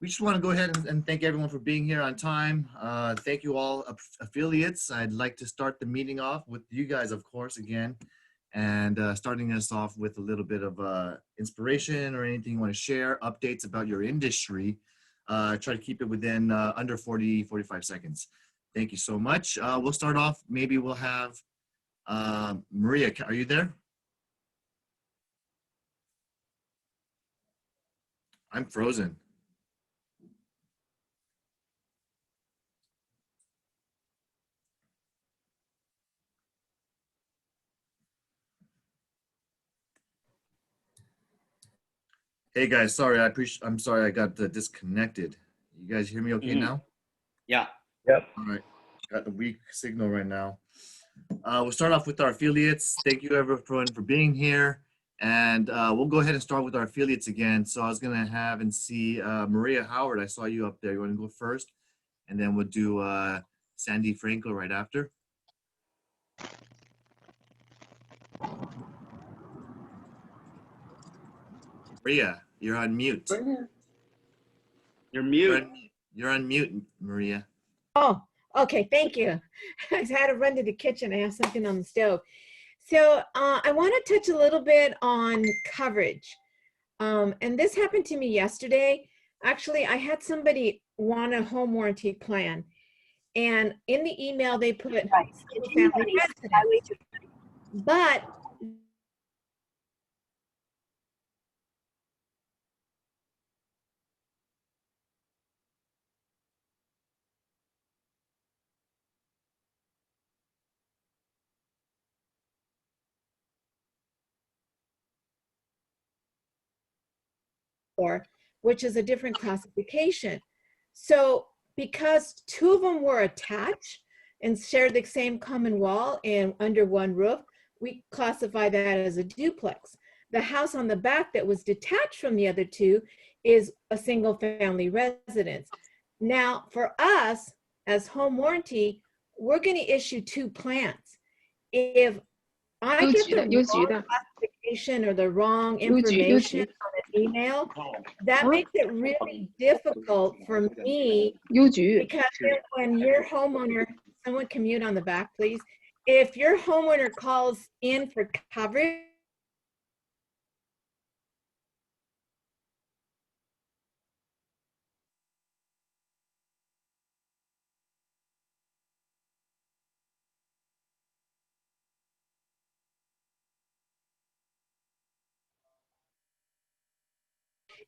We just want to go ahead and thank everyone for being here on time. Thank you all affiliates. I'd like to start the meeting off with you guys, of course, again, and starting us off with a little bit of inspiration or anything you want to share, updates about your industry. Try to keep it within under 45 seconds. Thank you so much. We'll start off. Maybe we'll have Maria. Are you there? I'm frozen. Hey guys, sorry. I'm sorry I got disconnected. You guys hear me okay now? Yeah. Yep. All right. Got the weak signal right now. We'll start off with our affiliates. Thank you everyone for being here. And we'll go ahead and start with our affiliates again. So I was gonna have and see Maria Howard. I saw you up there. You wanna go first? And then we'll do Sandy Franco right after. Maria, you're on mute. You're mute. You're on mute, Maria. Oh, okay, thank you. I had to run to the kitchen. I have something on the stove. So I want to touch a little bit on coverage. And this happened to me yesterday. Actually, I had somebody want a home warranty plan. And in the email, they put single family residence. But which is a different classification. So because two of them were attached and shared the same common wall and under one roof, we classify that as a duplex. The house on the back that was detached from the other two is a single family residence. Now for us as home warranty, we're going to issue two plans. If I get the wrong classification or the wrong information on an email, that makes it really difficult for me because when your homeowner, someone can mute on the back, please. If your homeowner calls in for coverage,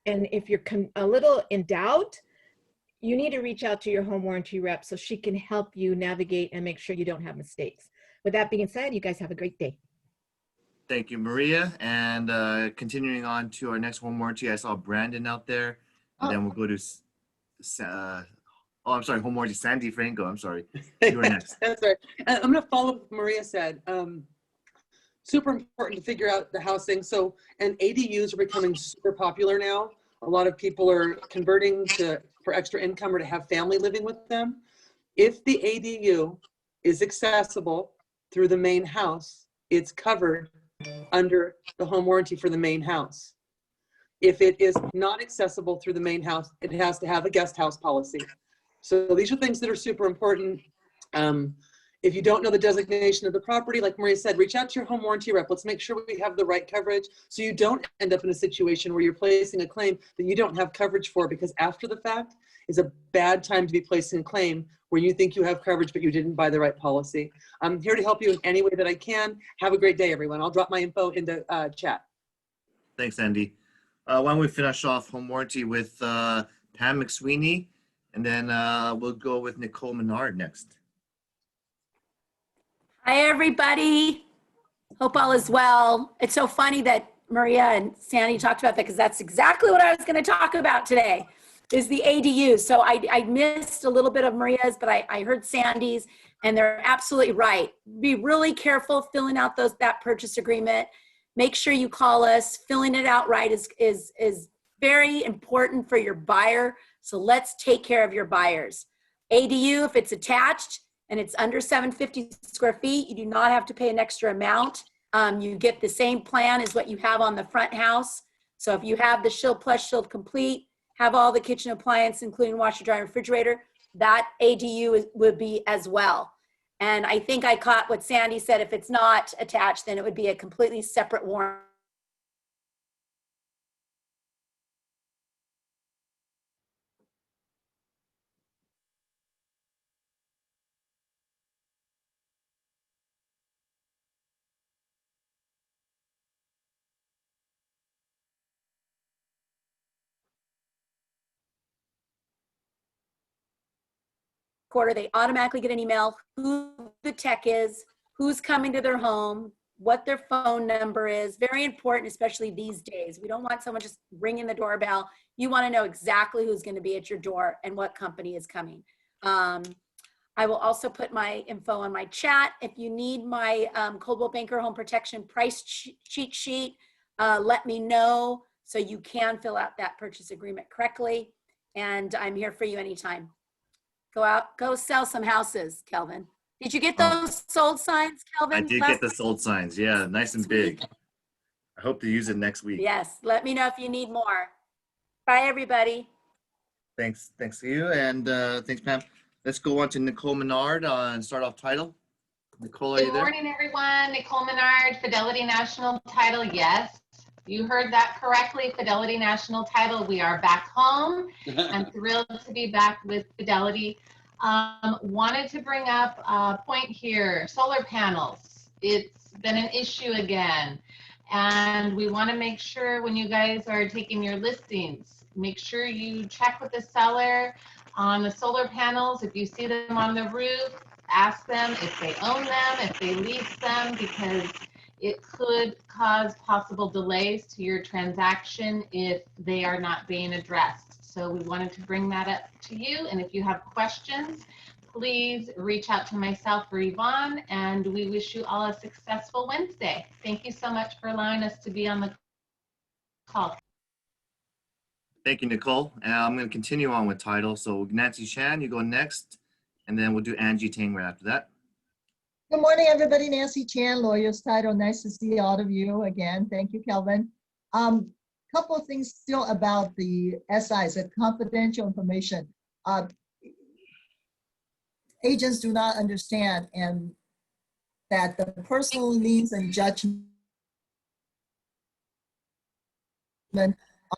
and if you're a little in doubt, you need to reach out to your home warranty rep so she can help you navigate and make sure you don't have mistakes. With that being said, you guys have a great day. Thank you, Maria. And continuing on to our next home warranty, I saw Brandon out there. And then we'll go to, I'm sorry, home warranty, Sandy Franco. I'm sorry. You were next. That's right. And I'm going to follow what Maria said. Super important to figure out the housing. So, and ADUs are becoming super popular now. A lot of people are converting for extra income or to have family living with them. If the ADU is accessible through the main house, it's covered under the home warranty for the main house. If it is not accessible through the main house, it has to have a guest house policy. So these are things that are super important. If you don't know the designation of the property, like Maria said, reach out to your home warranty rep. Let's make sure we have the right coverage so you don't end up in a situation where you're placing a claim that you don't have coverage for, because after the fact is a bad time to be placing a claim where you think you have coverage but you didn't buy the right policy. I'm here to help you in any way that I can. Have a great day, everyone. I'll drop my info into chat. Thanks, Andy. Why don't we finish off home warranty with Pam McSweeney, and then we'll go with Nicole Menard next. Hi, everybody. Hope all is well. It's so funny that Maria and Sandy talked about that because that's exactly what I was going to talk about today is the ADUs. So I missed a little bit of Maria's, but I heard Sandy's, and they're absolutely right. Be really careful filling out that purchase agreement. Make sure you call us. Filling it out right is very important for your buyer. So let's take care of your buyers. ADU, if it's attached, and it's under 750 square feet, you do not have to pay an extra amount. You get the same plan as what you have on the front house. So if you have the Shield Plus, Shield Complete, have all the kitchen appliance, including washer, dryer, refrigerator, that ADU would be as well. And I think I caught what Sandy said. If it's not attached, then it would be a completely separate warrant. Quarter, they automatically get an email who the tech is, who's coming to their home, what their phone number is. Very important, especially these days. We don't want someone just ringing the doorbell. You want to know exactly who's going to be at your door and what company is coming. I will also put my info on my chat. If you need my Coldwell Banker Home Protection price cheat sheet, let me know so you can fill out that purchase agreement correctly. And I'm here for you anytime. Go out, go sell some houses, Kelvin. Did you get those sold signs, Kelvin? I did get the sold signs. Yeah, nice and big. I hope to use it next week. Yes, let me know if you need more. Bye, everybody. Thanks to you, and thanks, Pam. Let's go on to Nicole Menard and start off title. Nicole, are you Good there? morning, everyone. Nicole Menard, Fidelity National Title. Yes, you heard that correctly. Fidelity National Title. We are back home. I'm thrilled to be back with Fidelity. Wanted to bring up a point here. Solar panels. It's been an issue again. And we want to make sure when you guys are taking your listings, make sure you check with the seller on the solar panels. If you see them on the roof, ask them if they own them, if they lease them, because it could cause possible delays to your transaction if they are not being addressed. So we wanted to bring that up to you. And if you have questions, please reach out to myself or Yvonne, and we wish you all a successful Wednesday. Thank you so much for allowing us to be on the call. Thank you, Nicole. I'm going to continue on with title. So Nancy Chan, you go next, and then we'll do Angie Tang right after that. Good morning, everybody. Nancy Chan, Lawyer's Title. Nice to see all of you again. Thank you, Kelvin. Couple of things still about the SIs, the confidential information. Agents do not understand and that the personal liens and judgment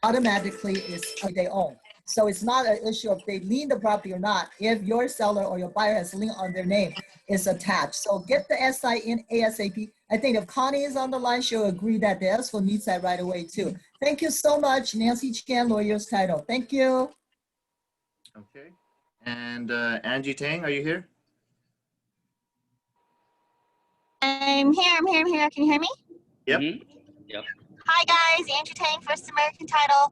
automatically is they own. So it's not an issue of they lien the property or not. If your seller or your buyer has lien on their name, it's attached. So get the SI in ASAP. I think if Connie is on the line, she'll agree that the ESCO needs that right away too. Thank you so much, Nancy Chan, Lawyer's Title. Thank you. Okay. And Angie Tang, are you here? I'm here. Can you hear me? Yep. Yep. Hi guys, Angie Tang, First American Title.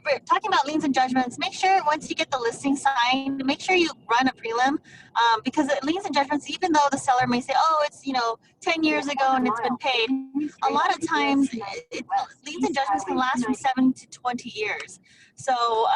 We're talking about liens and judgments. Make sure once you get the listing signed, make sure you run a prelim, because liens and judgments, even though the seller may say, oh, it's 10 years ago and it's been paid, a lot of times liens and judgments can last from 7 to 20 years. So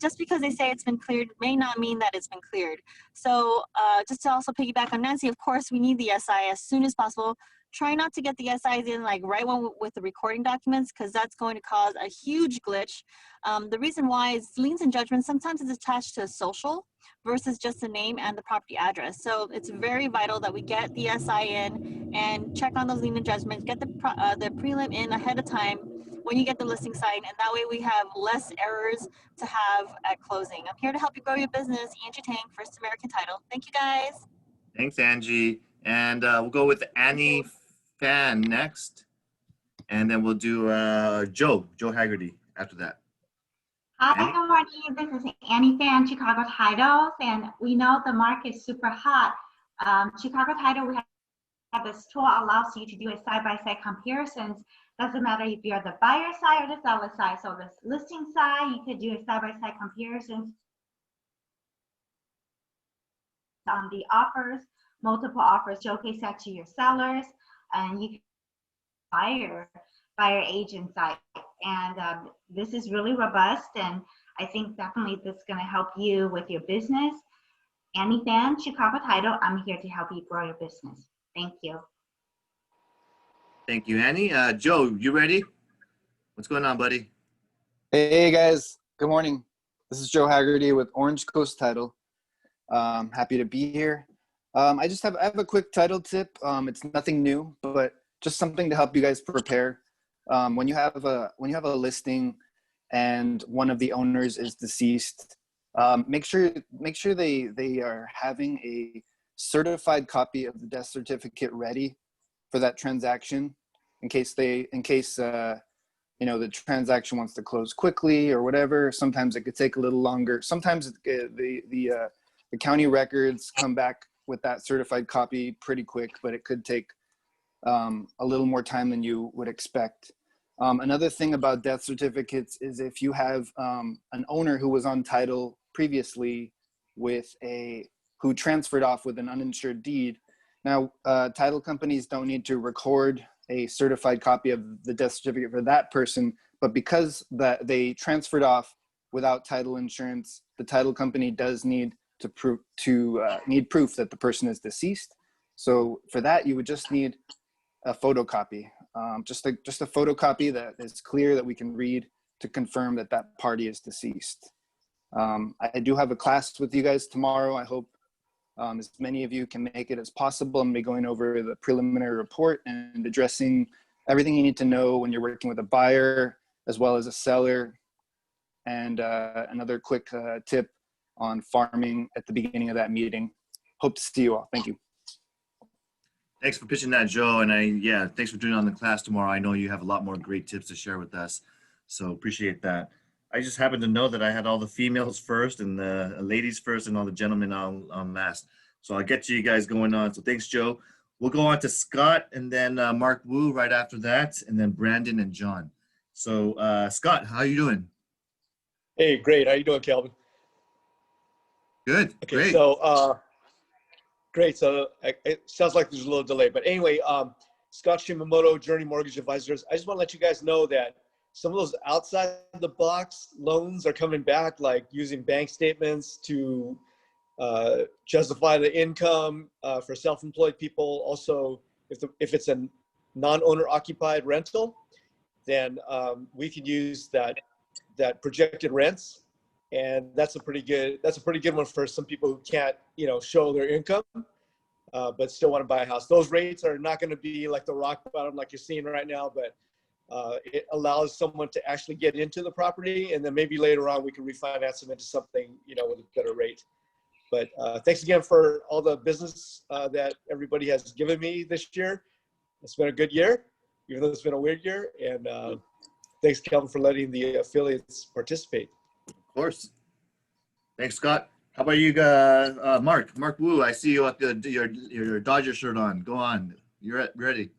just because they say it's been cleared may not mean that it's been cleared. So just to also piggyback on Nancy, of course, we need the SI as soon as possible. Try not to get the SIs in like right when with the recording documents, because that's going to cause a huge glitch. The reason why is liens and judgments, sometimes it's attached to a social versus just the name and the property address. So it's very vital that we get the SI in and check on those lien and judgments, get the prelim in ahead of time when you get the listing signed, and that way we have less errors to have at closing. I'm here to help you grow your business. Angie Tang, First American Title. Thank you guys. Thanks, Angie. And we'll go with Annie Fan next. And then we'll do Joe Haggerty after that. Hi, Annie? good morning. This is Annie Fan, Chicago Titles, and we know the market is super hot. Chicago Title, we have this tool allows you to do a side-by-side comparisons. Doesn't matter if you're the buyer side or the seller side. So this listing side, you could do a side-by-side comparisons on the offers, multiple offers, showcase that to your sellers, and you can buyer agent side. And this is really robust, and I think definitely this is going to help you with your business. Annie Fan, Chicago Title, I'm here to help you grow your business. Thank you. Thank you, Annie. Joe, you ready? What's going on, buddy? Hey guys, Good morning. This is Joe Haggerty with Orange Coast Title. Happy to be here. I have a quick title tip. It's nothing new, but just something to help you guys prepare. When you have a listing and one of the owners is deceased, make sure they are having a certified copy of the death certificate ready for that transaction in case the transaction wants to close quickly or whatever. Sometimes it could take a little longer. Sometimes the county records come back with that certified copy pretty quick, but it could take a little more time than you would expect. Another thing about death certificates is if you have an owner who was on title previously who transferred off with an uninsured deed. Now, title companies don't need to record a certified copy of the death certificate for that person, but because that they transferred off without title insurance, the title company does need proof that the person is deceased. So for that, you would just need a photocopy, just a photocopy that is clear that we can read to confirm that that party is deceased. I do have a class with you guys tomorrow. I hope as many of you can make it as possible. I'm going to be going over the preliminary report and addressing everything you need to know when you're working with a buyer as well as a seller. And another quick tip on farming at the beginning of that meeting. Hope to see you all. Thank you. Thanks for pitching that, Joe. And thanks for doing it on the class tomorrow. I know you have a lot more great tips to share with us. So appreciate that. I just happened to know that I had all the females first and the ladies first and all the gentlemen on last. So I'll get you guys going on. So thanks, Joe. We'll go on to Scott and then Mark Wu right after that, and then Brandon and John. So Scott, how are you doing? Hey, great. How you doing, Calvin? Good. Okay, great. So great. So it sounds like there's a little delay, but anyway, Scott Shimamoto, Journey Mortgage Advisors. I just want to let you guys know that some of those outside the box loans are coming back, like using bank statements to justify the income for self-employed people. Also, if it's a non-owner occupied rental, then we can use that projected rents, and that's a pretty good one for some people who can't show their income but still want to buy a house. Those rates are not going to be like the rock bottom like you're seeing right now, but it allows someone to actually get into the property, and then maybe later on we can refinance them into something with a better rate. But thanks again for all the business that everybody has given me this year. It's been a good year, even though it's been a weird year. And thanks, Calvin, for letting the affiliates participate. Of course. Thanks, Scott. How about you, Mark? Mark Wu, I see you with your Dodger shirt on. Go on. You're ready.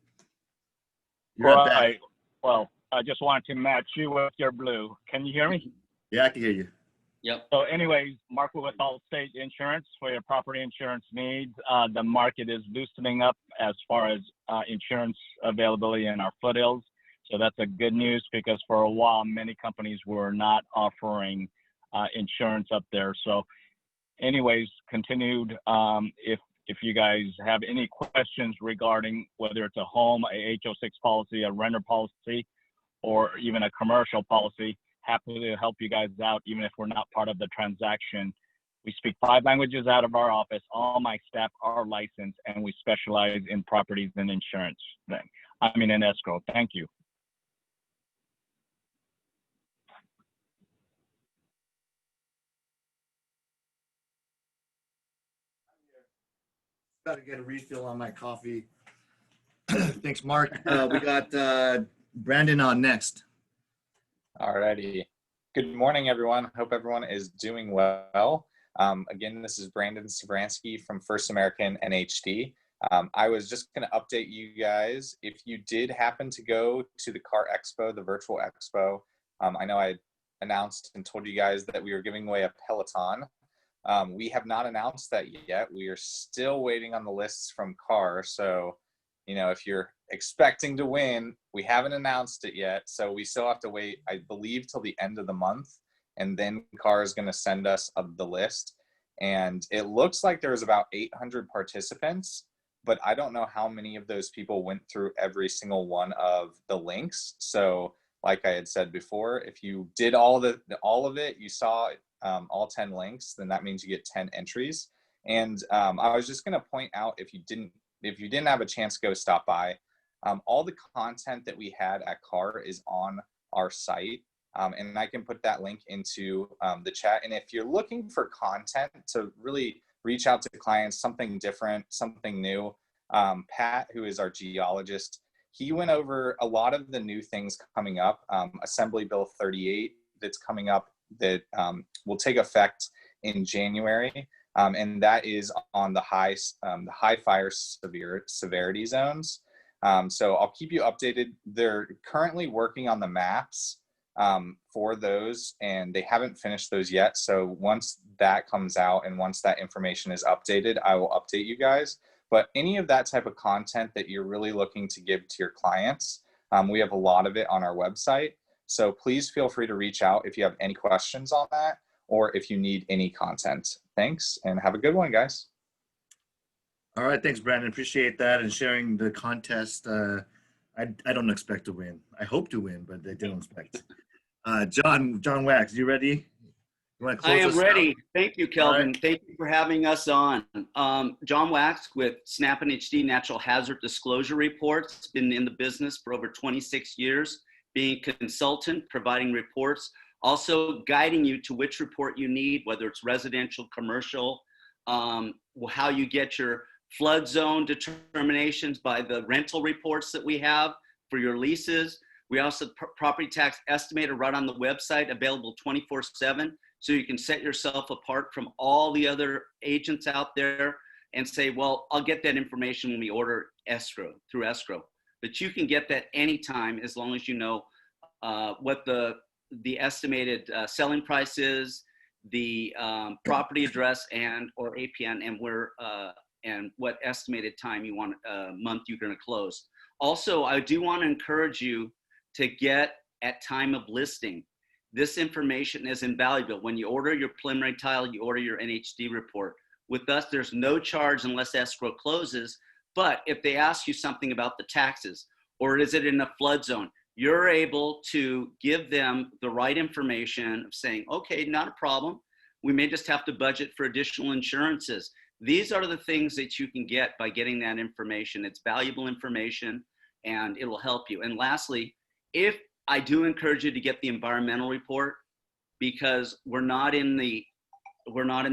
You're at bat. Right. Well, I just wanted to match you with your blue. Can you hear me? Yeah, I can hear you. Yep. So anyways, Mark with Allstate Insurance for your property insurance needs. The market is loosening up as far as insurance availability in our foothills. So that's a good news, because for a while, many companies were not offering insurance up there. So anyways, continued. If you guys have any questions regarding whether it's a home, a HO6 policy, a renter policy, or even a commercial policy, happy to help you guys out, even if we're not part of the transaction. We speak 5 languages out of our office. All my staff are licensed, and we specialize in properties and insurance. In escrow. Thank you. Got to get a refill on my coffee. Thanks, Mark. We got Brandon on next. Alrighty. Good morning, everyone. Hope everyone is doing well. Again, this is Brandon Savransky from First American NHD. I was just going to update you guys. If you did happen to go to the Car Expo, the virtual expo, I know I announced and told you guys that we were giving away a Peloton. We have not announced that yet. We are still waiting on the lists from Car. So, if you're expecting to win, we haven't announced it yet. So we still have to wait, I believe, till the end of the month. And then Car is going to send us the list. And it looks like there's about 800 participants, but I don't know how many of those people went through every single one of the links. So like I had said before, if you did all of it, you saw all 10 links, then that means you get 10 entries. And I was just going to point out, if you didn't have a chance to go stop by, all the content that we had at CAR is on our site. And I can put that link into the chat. And if you're looking for content to really reach out to clients, something different, something new, Pat, who is our geologist, he went over a lot of the new things coming up. Assembly Bill 38 that's coming up that will take effect in January. And that is on the high fire severity zones. So I'll keep you updated. They're currently working on the maps for those, and they haven't finished those yet. So once that comes out and once that information is updated, I will update you guys. But any of that type of content that you're really looking to give to your clients, we have a lot of it on our website. So please feel free to reach out if you have any questions on that, or if you need any content. Thanks, and have a good one, guys. All right, thanks, Brandon. Appreciate that and sharing the contest. I don't expect to win. I hope to win, but I don't expect. John Wax, you ready? You want to close I am us ready. out? Thank you, Kelvin. Right. Thank you for having us on. John Wax with Snap and HD Natural Hazard Disclosure Reports. Been in the business for over 26 years, being a consultant, providing reports, also guiding you to which report you need, whether it's residential, commercial, how you get your flood zone determinations by the rental reports that we have for your leases. We also property tax estimator right on the website, available 24/7. So you can set yourself apart from all the other agents out there and say, well, I'll get that information when we order through escrow. But you can get that anytime as long as you know what the estimated selling price is, the property address and or APN, and where and what estimated time you want month you're going to close. Also, I do want to encourage you to get at time of listing. This information is invaluable. When you order your preliminary title, you order your NHD report. With us, there's no charge unless escrow closes. But if they ask you something about the taxes, or is it in a flood zone, you're able to give them the right information of saying, okay, not a problem. We may just have to budget for additional insurances. These are the things that you can get by getting that information. It's valuable information and it will help you. And lastly, if I do encourage you to get the environmental report, because we're not in the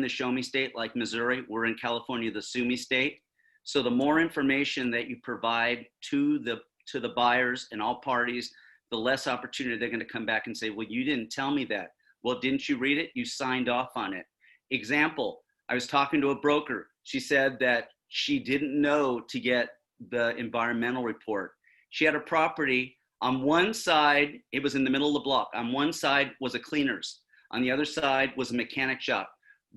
show me state like Missouri. We're in California, the sue me state. So the more information that you provide to the buyers and all parties, the less opportunity they're going to come back and say, well, you didn't tell me that. Well, didn't you read it? You signed off on it. Example, I was talking to a broker. She said that she didn't know to get the environmental report. She had a property. On one side, it was in the middle of the block. On one side was a cleaners. On the other side was a mechanic shop.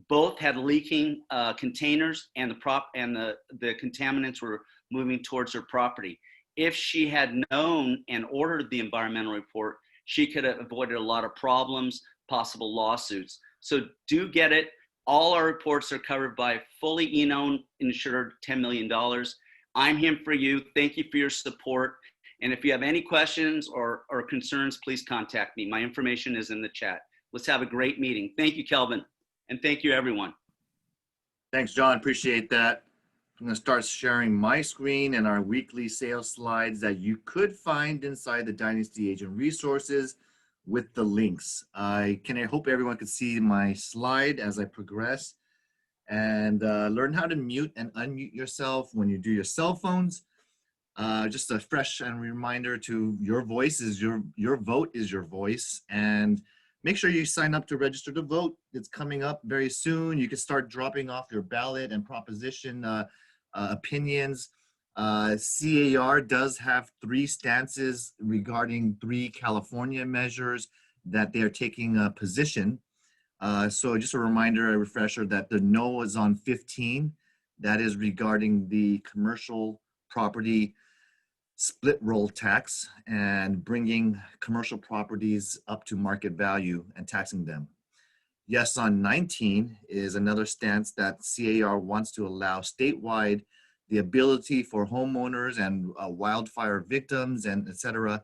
Both had leaking containers, and the contaminants were moving towards her property. If she had known and ordered the environmental report, she could have avoided a lot of problems, possible lawsuits. So do get it. All our reports are covered by fully E-known insured $10 million. I'm here for you. Thank you for your support. And if you have any questions or concerns, please contact me. My information is in the chat. Let's have a great meeting. Thank you, Kelvin. And thank you, everyone. Thanks, John. Appreciate that. I'm going to start sharing my screen and our weekly sales slides that you could find inside the Dynasty Agent resources with the links. I hope everyone can see my slide as I progress, and learn how to mute and unmute yourself when you do your cell phones. Just a fresh and reminder to your voice is your vote is your voice, and make sure you sign up to register to vote. It's coming up very soon. You can start dropping off your ballot and proposition opinions. CAR does have 3 stances regarding 3 California measures that they're taking a position. So just a reminder, a refresher, that the no is on 15. That is regarding the commercial property split roll tax and bringing commercial properties up to market value and taxing them. Yes on 19 is another stance that CAR wants to allow statewide the ability for homeowners and wildfire victims and et cetera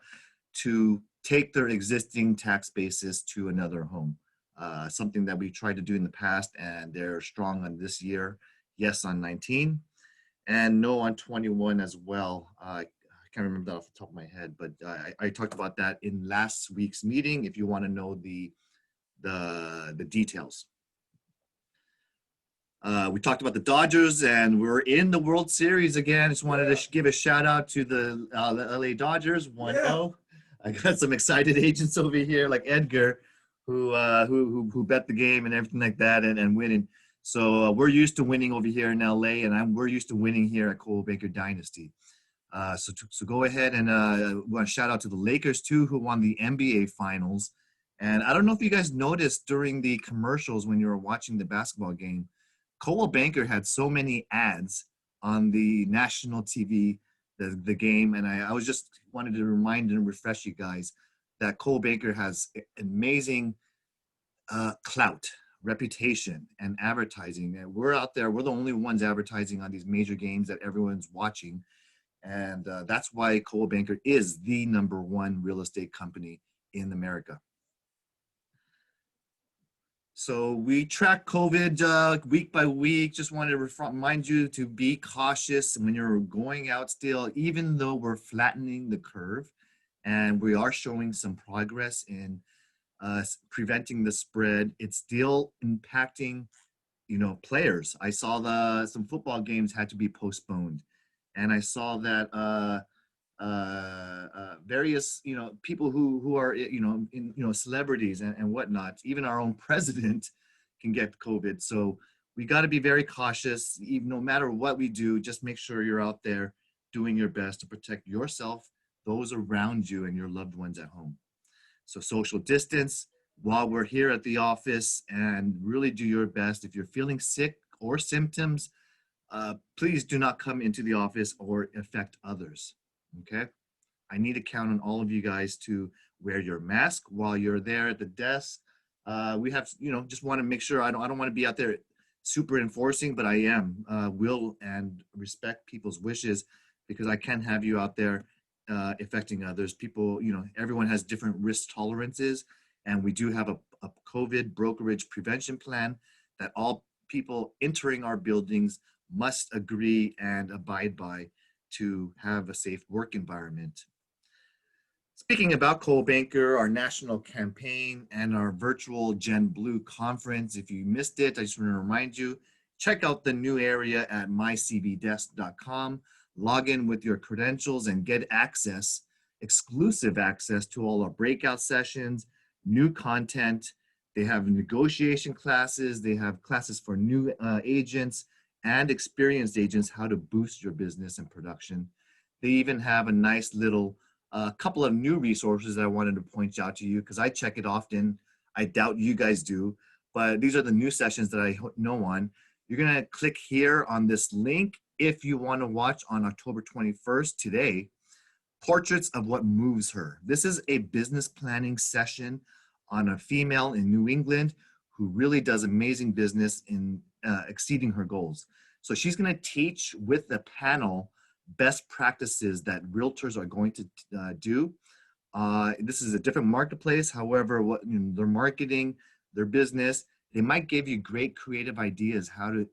to take their existing tax basis to another home. Something that we tried to do in the past, and they're strong on this year. Yes on 19, and no on 21 as well. I can't remember that off the top of my head, but I talked about that in last week's meeting if you want to know the details. We talked about the Dodgers, and we're in the World Series again. Just wanted to give a shout out to the LA Dodgers, 1-0. I got some excited agents over here like Edgar who bet the game and everything like that and winning. So we're used to winning over here in LA, and we're used to winning here at Coldwell Banker Dynasty. So go ahead and want to shout out to the Lakers too, who won the NBA Finals. And I don't know if you guys noticed during the commercials when you were watching the basketball game, Coldwell Banker had so many ads on the national TV, the game, and I was just wanted to remind and refresh you guys that Coldwell Banker has amazing clout, reputation, and advertising. And we're out there, we're the only ones advertising on these major games that everyone's watching. And that's why Coldwell Banker is the #1 real estate company in America. So we track COVID week by week. Just wanted to remind you to be cautious when you're going out still, even though we're flattening the curve and we are showing some progress in preventing the spread. It's still impacting, players. I saw some football games had to be postponed, and I saw that various people who are celebrities and whatnot, even our own president can get COVID. So we got to be very cautious. Even no matter what we do, just make sure you're out there doing your best to protect yourself, those around you, and your loved ones at home. So social distance while we're here at the office, and really do your best. If you're feeling sick or symptoms, please do not come into the office or affect others. Okay, I need to count on all of you guys to wear your mask while you're there at the desk. We have, just want to make sure I don't want to be out there super enforcing, but I am will and respect people's wishes, because I can't have you out there affecting others. People, everyone has different risk tolerances, and we do have a COVID brokerage prevention plan that all people entering our buildings must agree and abide by to have a safe work environment. Speaking about Coldwell Banker, our national campaign and our virtual Gen Blue conference, if you missed it, I just want to remind you, check out the new area at mycvdesk.com. Log in with your credentials and get access, exclusive access to all our breakout sessions, new content. They have negotiation classes. They have classes for new agents and experienced agents, how to boost your business and production. They even have a nice little couple of new resources that I wanted to point out to you, because I check it often. I doubt you guys do, but these are the new sessions that I know on. You're gonna click here on this link if you want to watch on October 21st, today, Portraits of What Moves Her. This is a business planning session on a female in New England who really does amazing business in exceeding her goals. So she's going to teach with the panel best practices that realtors are going to do. This is a different marketplace. However, their marketing, their business, they might give you great creative ideas how to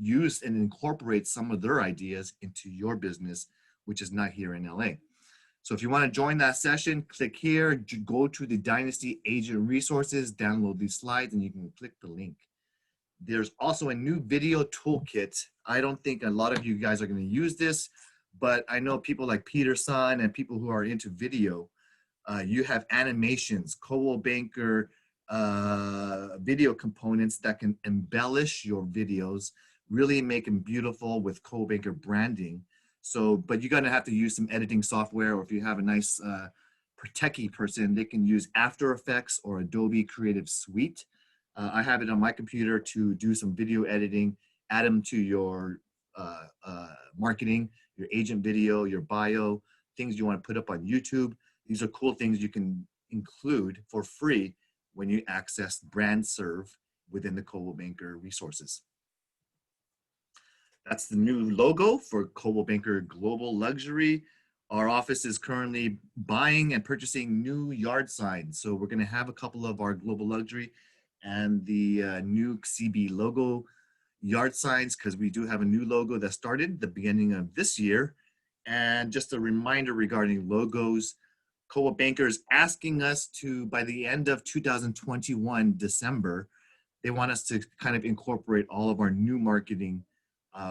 use and incorporate some of their ideas into your business, which is not here in LA. So if you want to join that session, click here, go to the Dynasty Agent Resources, download these slides, and you can click the link. There's also a new video toolkit. I don't think a lot of you guys are going to use this, but I know people like Peter Sun and people who are into video. You have animations, Coldwell Banker video components that can embellish your videos, really make them beautiful with Coldwell Banker branding. So, but you're gonna have to use some editing software, or if you have a nice techie person, they can use After Effects or Adobe Creative Suite. I have it on my computer to do some video editing, add them to your marketing, your agent video, your bio, things you want to put up on YouTube. These are cool things you can include for free when you access Brand Serve within the Coldwell Banker resources. That's the new logo for Coldwell Banker Global Luxury. Our office is currently buying and purchasing new yard signs. So we're going to have a couple of our Global Luxury and the new CB logo yard signs, because we do have a new logo that started the beginning of this year. And just a reminder regarding logos, Co-op Bankers asking us to, by the end of 2021, December, they want us to kind of incorporate all of our new marketing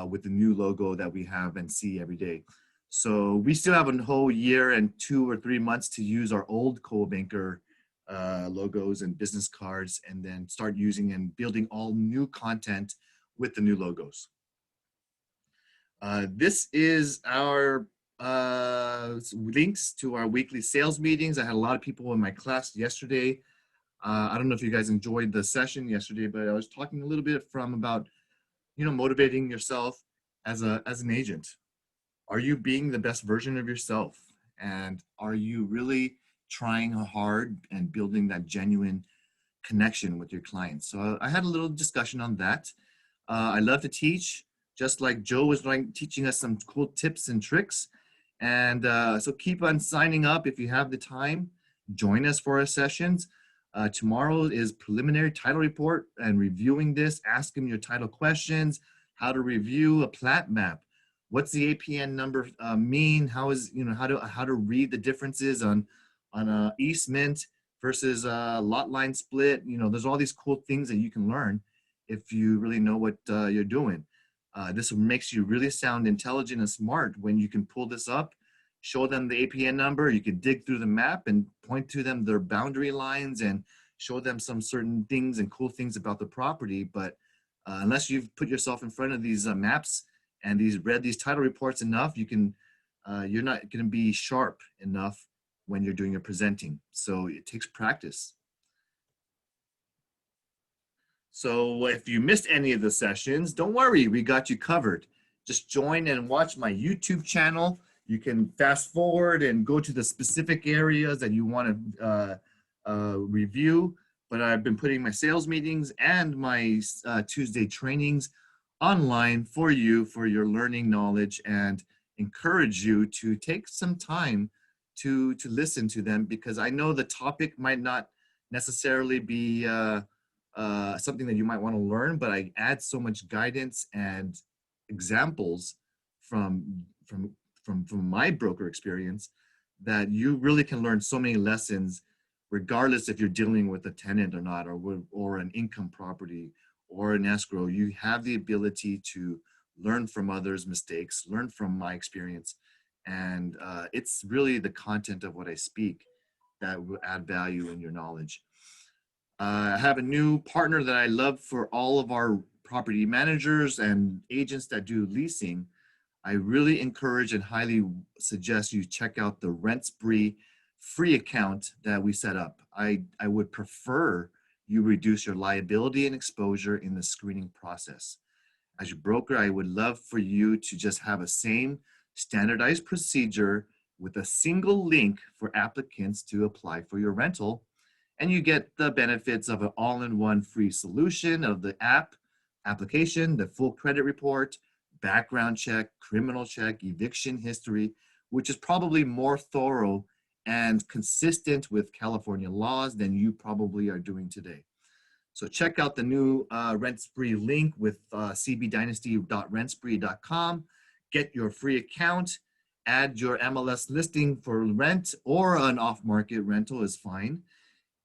with the new logo that we have and see every day. So we still have a whole year and 2 or 3 months to use our old Co-op Banker logos and business cards, and then start using and building all new content with the new logos. This is our links to our weekly sales meetings. I had a lot of people in my class yesterday. I don't know if you guys enjoyed the session yesterday, but I was talking a little bit about, motivating yourself as an agent. Are you being the best version of yourself? And are you really trying hard and building that genuine connection with your clients? So I had a little discussion on that. I love to teach, just like Joe was teaching us some cool tips and tricks. And so keep on signing up if you have the time. Join us for our sessions. Tomorrow is preliminary title report and reviewing this, asking your title questions, how to review a plat map. What's the APN number mean? How to read the differences on a easement versus a lot line split. There's all these cool things that you can learn if you really know what you're doing. This makes you really sound intelligent and smart when you can pull this up, show them the APN number. You can dig through the map and point to them their boundary lines and show them some certain things and cool things about the property. But unless you've put yourself in front of these maps and read these title reports enough, you're not going to be sharp enough when you're doing your presenting. So it takes practice. So if you missed any of the sessions, don't worry, we got you covered. Just join and watch my YouTube channel. You can fast forward and go to the specific areas that you want to review. But I've been putting my sales meetings and my Tuesday trainings online for you, for your learning knowledge, and encourage you to take some time to listen to them, because I know the topic might not necessarily be something that you might want to learn, but I add so much guidance and examples from my broker experience that you really can learn so many lessons, regardless if you're dealing with a tenant or not, or an income property or an escrow. You have the ability to learn from others' mistakes, learn from my experience, and it's really the content of what I speak that will add value in your knowledge. I have a new partner that I love for all of our property managers and agents that do leasing. I really encourage and highly suggest you check out the Rent Spree free account that we set up. I would prefer you reduce your liability and exposure in the screening process. As your broker, I would love for you to just have a same standardized procedure with a single link for applicants to apply for your rental. And you get the benefits of an all-in-one free solution of the application, the full credit report, background check, criminal check, eviction history, which is probably more thorough and consistent with California laws than you probably are doing today. So check out the new Rent Spree link with cbdynasty.rentspree.com. Get your free account, add your MLS listing for rent, or an off-market rental is fine.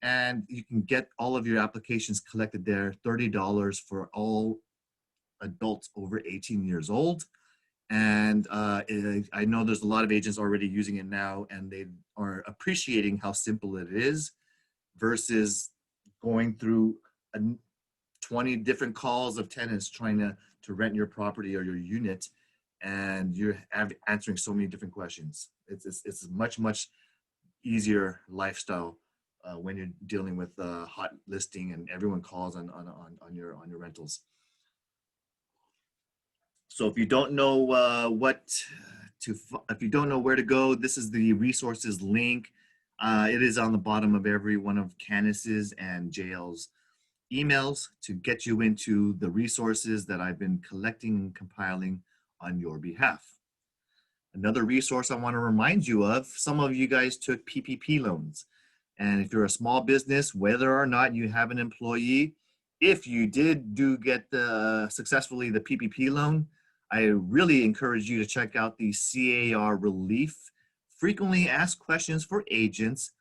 And you can get all of your applications collected there, $30 for all adults over 18 years old. And I know there's a lot of agents already using it now, and they are appreciating how simple it is versus going through 20 different calls of tenants trying to rent your property or your unit, and you're answering so many different questions. It's a much easier lifestyle when you're dealing with hot listing and everyone calls on your rentals. So if you don't know if you don't know where to go, this is the resources link. It is on the bottom of every one of Candace's and JL's emails to get you into the resources that I've been collecting and compiling on your behalf. Another resource I want to remind you of, some of you guys took PPP loans. And if you're a small business, whether or not you have an employee, if you did get successfully the PPP loan, I really encourage you to check out the CAR Relief Frequently Asked Questions for Agents.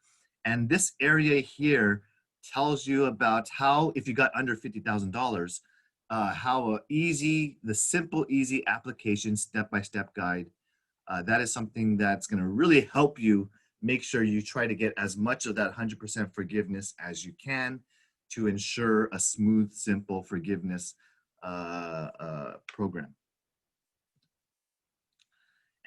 And this area here tells you about how, if you got under $50,000, how easy, the simple, easy application step-by-step guide. That is something that's going to really help you make sure you try to get as much of that 100% forgiveness as you can to ensure a smooth, simple forgiveness program.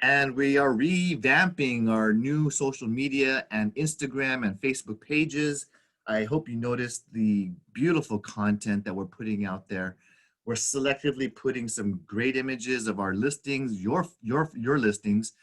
And we are revamping our new social media and Instagram and Facebook pages. I hope you noticed the beautiful content that we're putting out there. We're selectively putting some great images of our listings, your listings,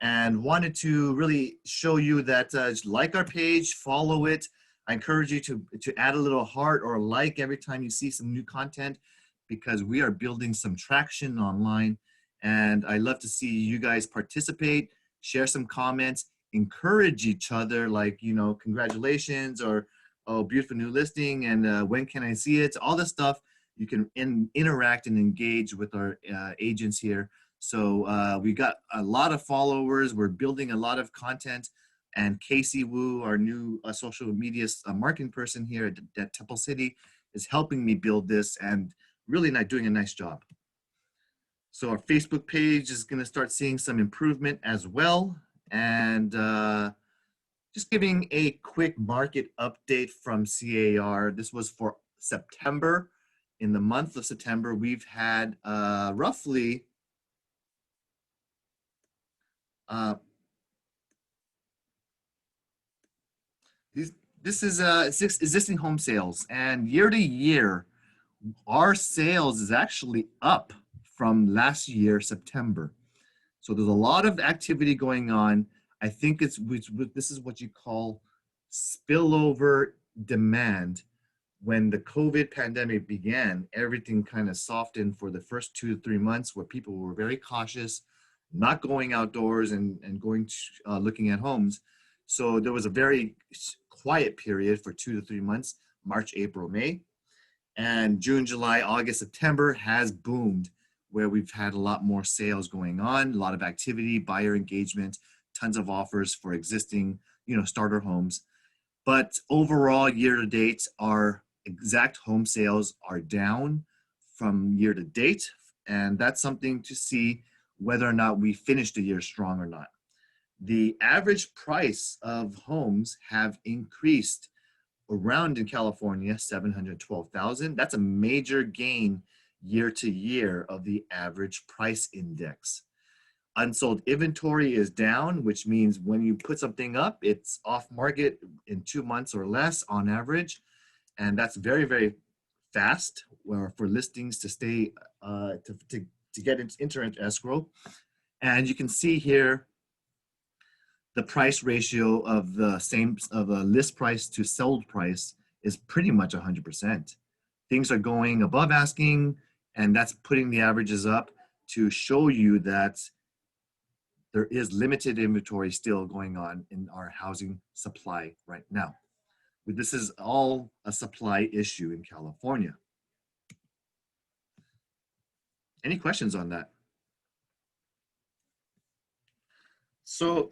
and wanted to really show you that like our page, follow it. I encourage you to add a little heart or a like every time you see some new content, because we are building some traction online. And I love to see you guys participate, share some comments, encourage each other, like, you know, congratulations, or, oh, beautiful new listing, and when can I see it? All this stuff, you can interact and engage with our agents here. So we got a lot of followers. We're building a lot of content. And Casey Wu, our new social media marketing person here at Temple City, is helping me build this and really not doing a nice job. So our Facebook page is going to start seeing some improvement as well. And just giving a quick market update from CAR. This was for September. In the month of September, we've had roughly this is existing home sales, and year to year, our sales is actually up from last year, September. So there's a lot of activity going on. I think this is what you call spillover demand. When the COVID pandemic began, everything kind of softened for the first 2 to 3 months, where people were very cautious, not going outdoors and going to, looking at homes. So there was a very quiet period for 2 to 3 months, March, April, May. And June, July, August, September has boomed, where we've had a lot more sales going on, a lot of activity, buyer engagement, tons of offers for existing, you know, starter homes. But overall, year to date, our exact home sales are down from year to date. And that's something to see whether or not we finish the year strong or not. The average price of homes have increased around in California, 712,000. That's a major gain year to year of the average price index. Unsold inventory is down, which means when you put something up, it's off market in 2 months or less on average. And that's very, very fast for listings to stay, to get into escrow. And you can see here, the price ratio of a list price to sold price is pretty much 100%. Things are going above asking, and that's putting the averages up to show you that there is limited inventory still going on in our housing supply right now. This is all a supply issue in California. Any questions on that? So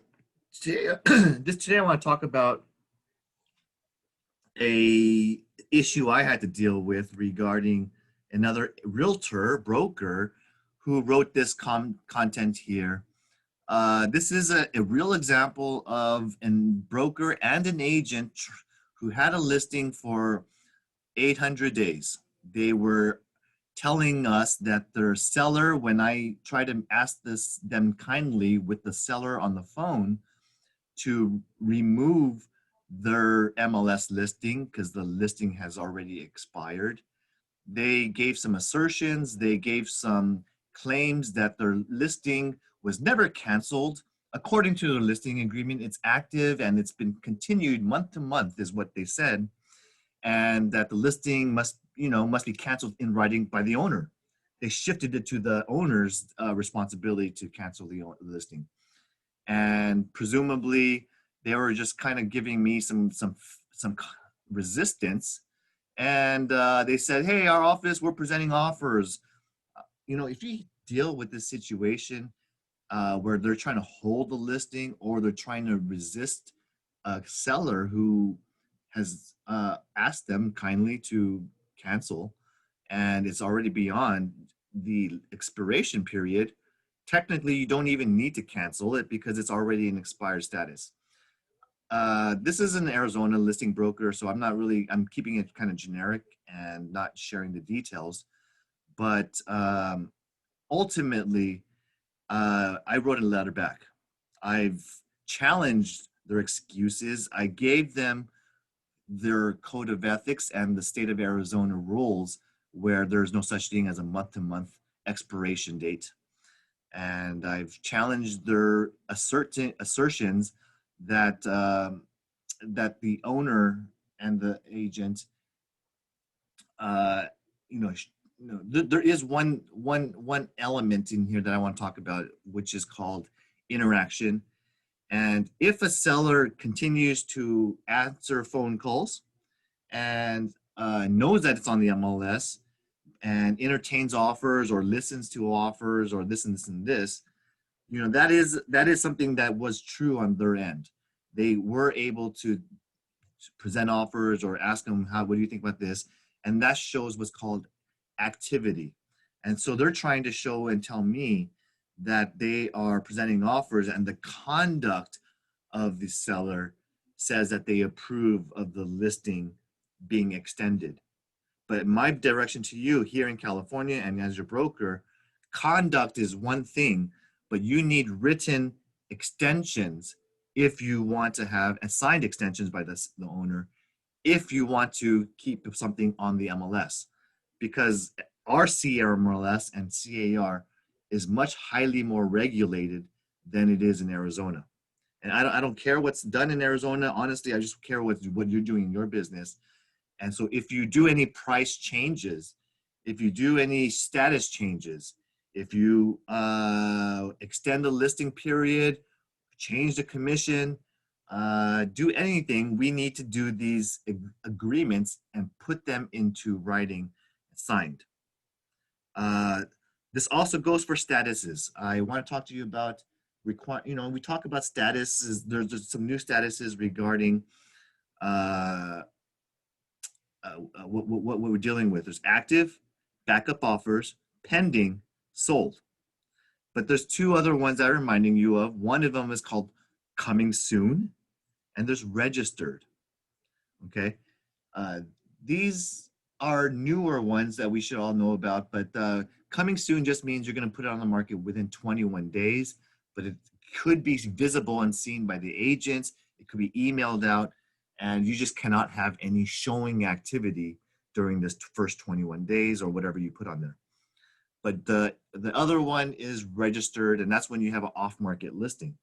today, today I want to talk about a issue I had to deal with regarding another realtor, broker, who wrote this content here. This is a real example of a broker and an agent who had a listing for 800 days. They were telling us that their seller, when I tried to ask them kindly with the seller on the phone to remove their MLS listing because the listing has already expired, they gave some assertions, they gave some claims that their listing was never canceled. According to the listing agreement, it's active and it's been continued month to month is what they said, and that the listing must be canceled in writing by the owner. They shifted it to the owner's responsibility to cancel the listing. and presumably they were just kind of giving me some resistance. And they said, "Hey, our office, we're presenting offers." You know, if you deal with this situation where they're trying to hold the listing or they're trying to resist a seller who has asked them kindly to cancel, and it's already beyond the expiration period, technically you don't even need to cancel it because it's already in expired status. This is an Arizona listing broker, so I'm keeping it kind of generic and not sharing the details. But ultimately, I wrote a letter back. I've challenged their excuses. I gave them their code of ethics and the state of Arizona rules where there's no such thing as a month-to-month expiration date. And I've challenged their assertions that that the owner and the agent, you know, there is one element in here that I want to talk about, which is called interaction. And if a seller continues to answer phone calls and knows that it's on the MLS and entertains offers or listens to offers or this and this and this, you know, that is something that was true on their end. They were able to present offers or ask them, what do you think about this? And that shows what's called activity. And so they're trying to show and tell me that they are presenting offers and the conduct of the seller says that they approve of the listing being extended. But my direction to you here in California and as your broker, conduct is one thing, but you need written extensions if you want to have, and signed extensions by the owner, if you want to keep something on the MLS. Because our CMLS and CAR is much highly more regulated than it is in Arizona. And I don't care what's done in Arizona. Honestly, I just care what you're doing in your business. And so if you do any price changes, if you do any status changes, if you extend the listing period, change the commission, do anything, we need to do these agreements and put them into writing, signed. This also goes for statuses. I want to talk to you about we talk about statuses. There's some new statuses regarding what we're dealing with. There's active, backup offers, pending, sold. But there's two other ones that I'm reminding you of. One of them is called coming soon, and there's registered. Okay, these are newer ones that we should all know about. But coming soon just means you're going to put it on the market within 21 days. But it could be visible and seen by the agents. It could be emailed out, and you just cannot have any showing activity during this first 21 days or whatever you put on there. But the other one is registered, and that's when you have an off-market listing,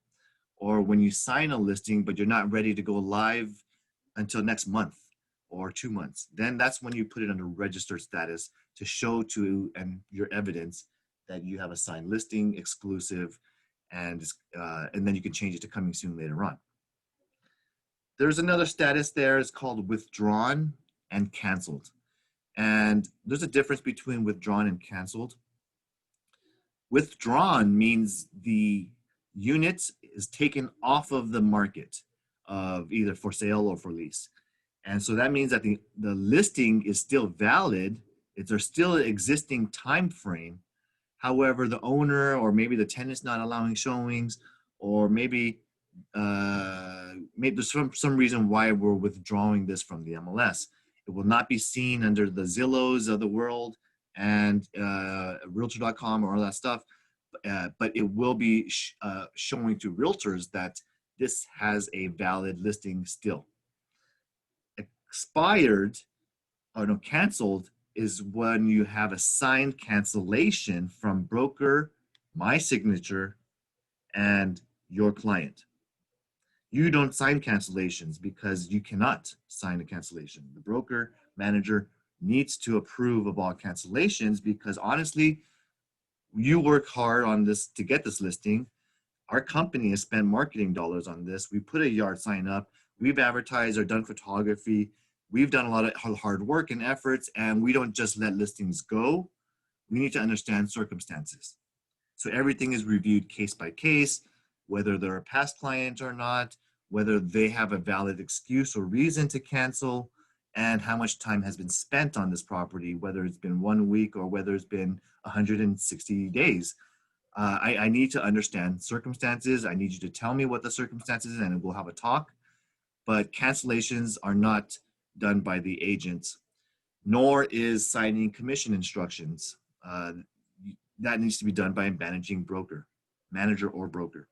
or when you sign a listing but you're not ready to go live until next month or 2 months. Then that's when you put it under registered status to show to and your evidence that you have a signed listing, exclusive, and then you can change it to coming soon later on. There's another status there. It's called withdrawn and canceled. And there's a difference between withdrawn and canceled. Withdrawn means the unit is taken off of the market of either for sale or for lease. And so that means that the listing is still valid. There's still an existing time frame. However, the owner or maybe the tenant's not allowing showings, or maybe there's some reason why we're withdrawing this from the MLS. It will not be seen under the Zillows of the world and Realtor.com or all that stuff, but it will be showing to realtors that this has a valid listing still. Expired, or no, canceled is when you have a signed cancellation from broker, my signature, and your client. You don't sign cancellations because you cannot sign a cancellation. The broker manager needs to approve of all cancellations because honestly, you work hard on this to get this listing. Our company has spent marketing dollars on this. We put a yard sign up. We've advertised or done photography. We've done a lot of hard work and efforts, and we don't just let listings go. We need to understand circumstances. So everything is reviewed case by case, whether they're a past client or not, whether they have a valid excuse or reason to cancel, and how much time has been spent on this property, whether it's been 1 week or whether it's been 160 days. I need to understand circumstances. I need you to tell me what the circumstances is, and we'll have a talk. But cancellations are not done by the agents, nor is signing commission instructions. That needs to be done by a manager or broker.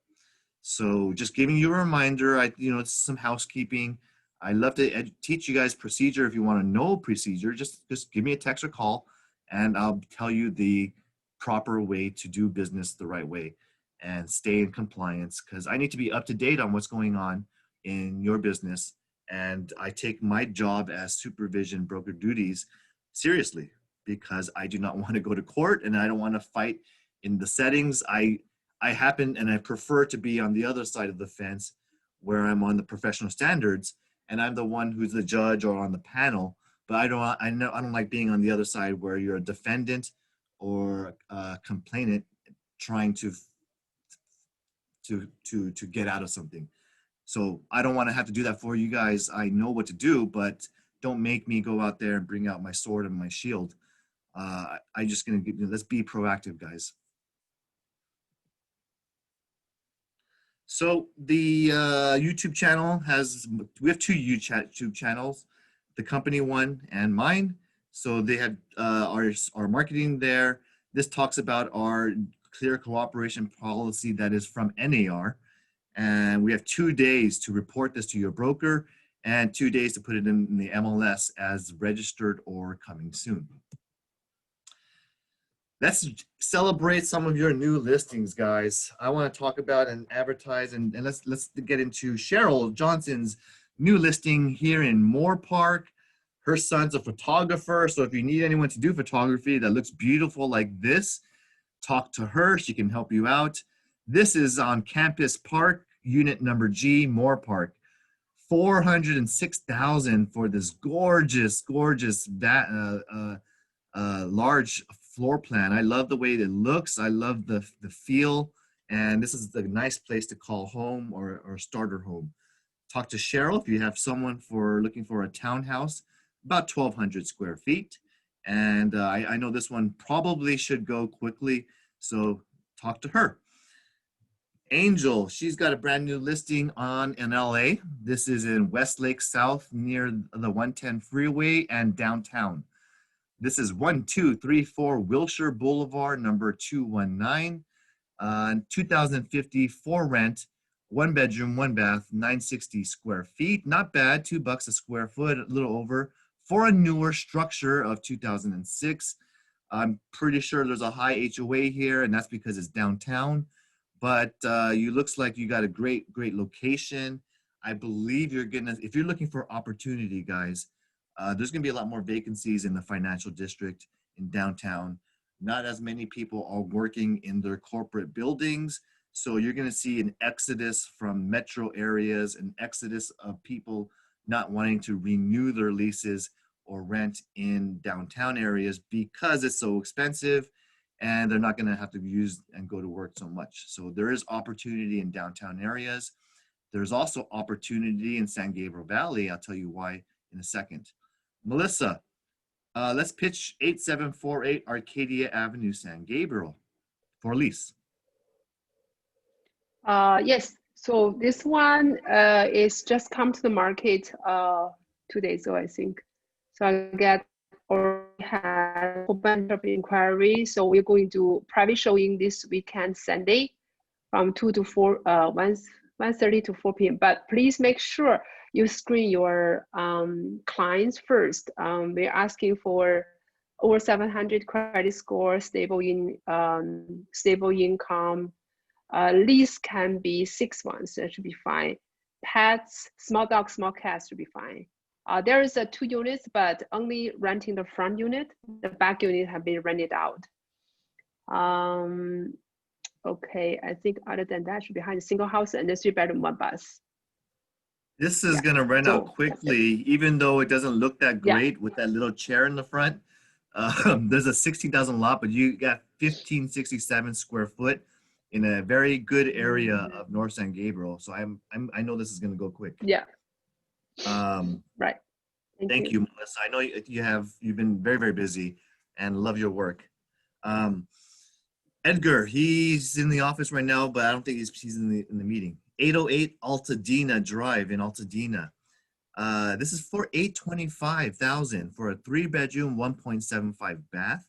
So just giving you a reminder, it's some housekeeping. I love to teach you guys procedure. If you want to know procedure, just give me a text or call, and I'll tell you the proper way to do business the right way and stay in compliance, because I need to be up to date on what's going on in your business. And I take my job as supervision broker duties seriously, because I do not want to go to court and I don't want to fight in the settings. I happen and I prefer to be on the other side of the fence, where I'm on the professional standards and I'm the one who's the judge or on the panel. But I don't like being on the other side where you're a defendant or a complainant trying to get out of something. So I don't want to have to do that for you guys. I know what to do, but don't make me go out there and bring out my sword and my shield. I just gonna let's be proactive, guys. So the YouTube channel we have two YouTube channels, the company one and mine. So they have our marketing there. This talks about our clear cooperation policy that is from NAR. And we have 2 days to report this to your broker and 2 days to put it in the MLS as registered or coming soon. Let's celebrate some of your new listings, guys. I want to talk about and advertise, and let's get into Cheryl Johnson's new listing here in Moore Park. Her son's a photographer, so if you need anyone to do photography that looks beautiful like this, talk to her. She can help you out. This is on Campus Park, unit number G, Moore Park. $406,000 for this gorgeous large floor plan. I love the way it looks. I love the feel. And this is a nice place to call home or starter home. Talk to Cheryl if you have someone looking for a townhouse, about 1,200 square feet. And I know this one probably should go quickly, so talk to her. Angel, she's got a brand new listing in LA. This is in Westlake South near the 110 freeway and downtown. This is 1234 Wilshire Boulevard, number 219. 2050 for rent, 1 bedroom, 1 bath, 960 square feet. Not bad, $2 a square foot, a little over, for a newer structure of 2006. I'm pretty sure there's a high HOA here, and that's because it's downtown. But you looks like you got a great location. I believe if you're looking for opportunity, guys, there's gonna be a lot more vacancies in the financial district in downtown. Not as many people are working in their corporate buildings. So you're gonna see an exodus from metro areas, an exodus of people not wanting to renew their leases or rent in downtown areas because it's so expensive and they're not gonna have to use and go to work so much. So there is opportunity in downtown areas. There's also opportunity in San Gabriel Valley. I'll tell you why in a second. Melissa, let's pitch 8748 Arcadia Avenue, San Gabriel for lease. Yes, so this one is just come to the market 2 days ago, I think. So I already had a whole bunch of inquiries. So we're going to private showing this weekend, Sunday, from 2 to 4, 1:30 to 4 p.m. But please make sure you screen your clients first. We're asking for over 700 credit score, stable income. Lease can be 6 months, that should be fine. Pets, small dogs, small cats should be fine. There is 2 units, but only renting the front unit. The back unit have been rented out. okay. I think other than that, should behind a single house and a 3-bedroom, 1 bath. This is Yeah. gonna rent out So that's it. quickly, even though it doesn't look that Yeah. great with that little chair in the front. There's a 16,000 lot, but you got 1567 square foot in a very good area of North San Gabriel. So I know this is gonna go quick. Yeah. Um, Right. Thank you, Melissa. I know you've been very, very busy and love your work. Edgar, he's in the office right now, but I don't think he's in the meeting. 808 Altadena Drive in Altadena. This is for $825,000 for a 3-bedroom, 1.75 bath,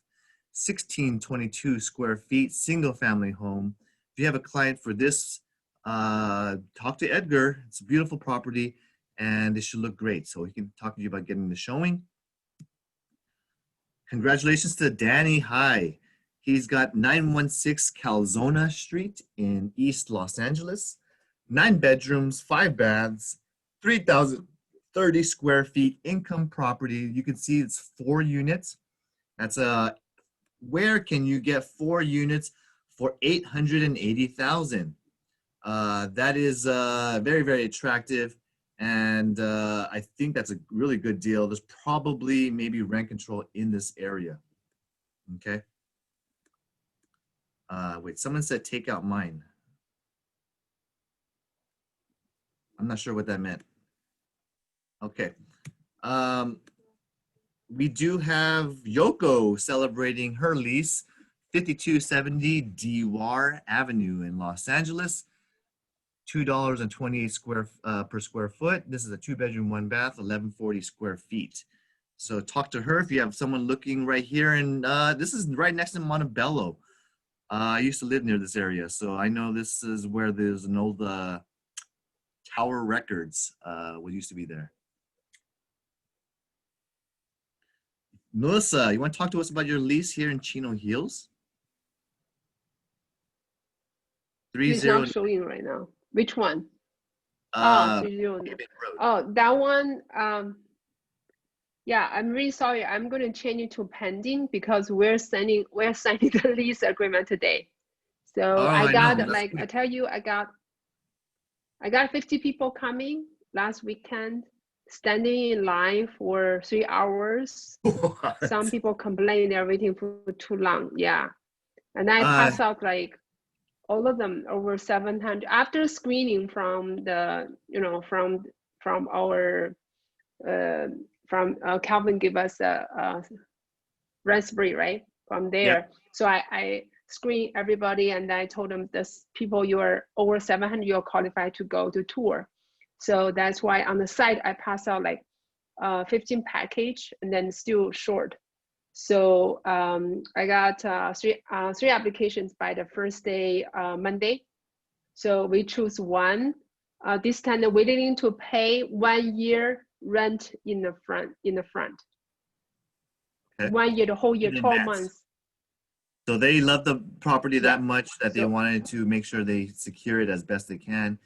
1622 square feet, single family home. If you have a client for this, talk to Edgar. It's a beautiful property and it should look great. So he can talk to you about getting the showing. Congratulations to Danny High. He's got 916 Calzona Street in East Los Angeles. 9 bedrooms, 5 baths, 3,030 square feet income property. You can see it's 4 units. That's where can you get 4 units for $880,000? That is very, very attractive. And I think that's a really good deal. There's probably maybe rent control in this area. Okay. Wait, someone said take out mine. I'm not sure what that meant. Okay. We do have Yoko celebrating her lease, 5270 Dewar Avenue in Los Angeles. $2.28 per square foot. This is a 2-bedroom, 1 bath, 1140 square feet. So talk to her if you have someone looking right here. And this is right next to Montebello. I used to live near this area, so I know this is where there's an old Tower Records what used to be there. Melissa, you want to talk to us about your lease here in Chino Hills? It's not showing right now. Which one? Oh, 309. Oh, that one. Yeah, I'm really sorry. I'm going to change it to pending because we're signing the lease agreement today. So I got I tell you, I got 50 people coming last weekend, standing in line for 3 hours. What? Some people complain they're waiting for too long. Yeah, and I pass out like all of them over 700 after screening from the from our Calvin give us a raspberry right from there. Yep. So I screened everybody and I told them this people you are over 700 you're qualified to go to tour. So that's why on the site I pass out like 15 package and then still short. So I got three applications by the first day, Monday. So we choose one. This time we're willing to pay 1 year rent in the front. Okay. 1 year, the whole year, 12 months. So they love the property that much that they wanted to make sure they secure it as best they can.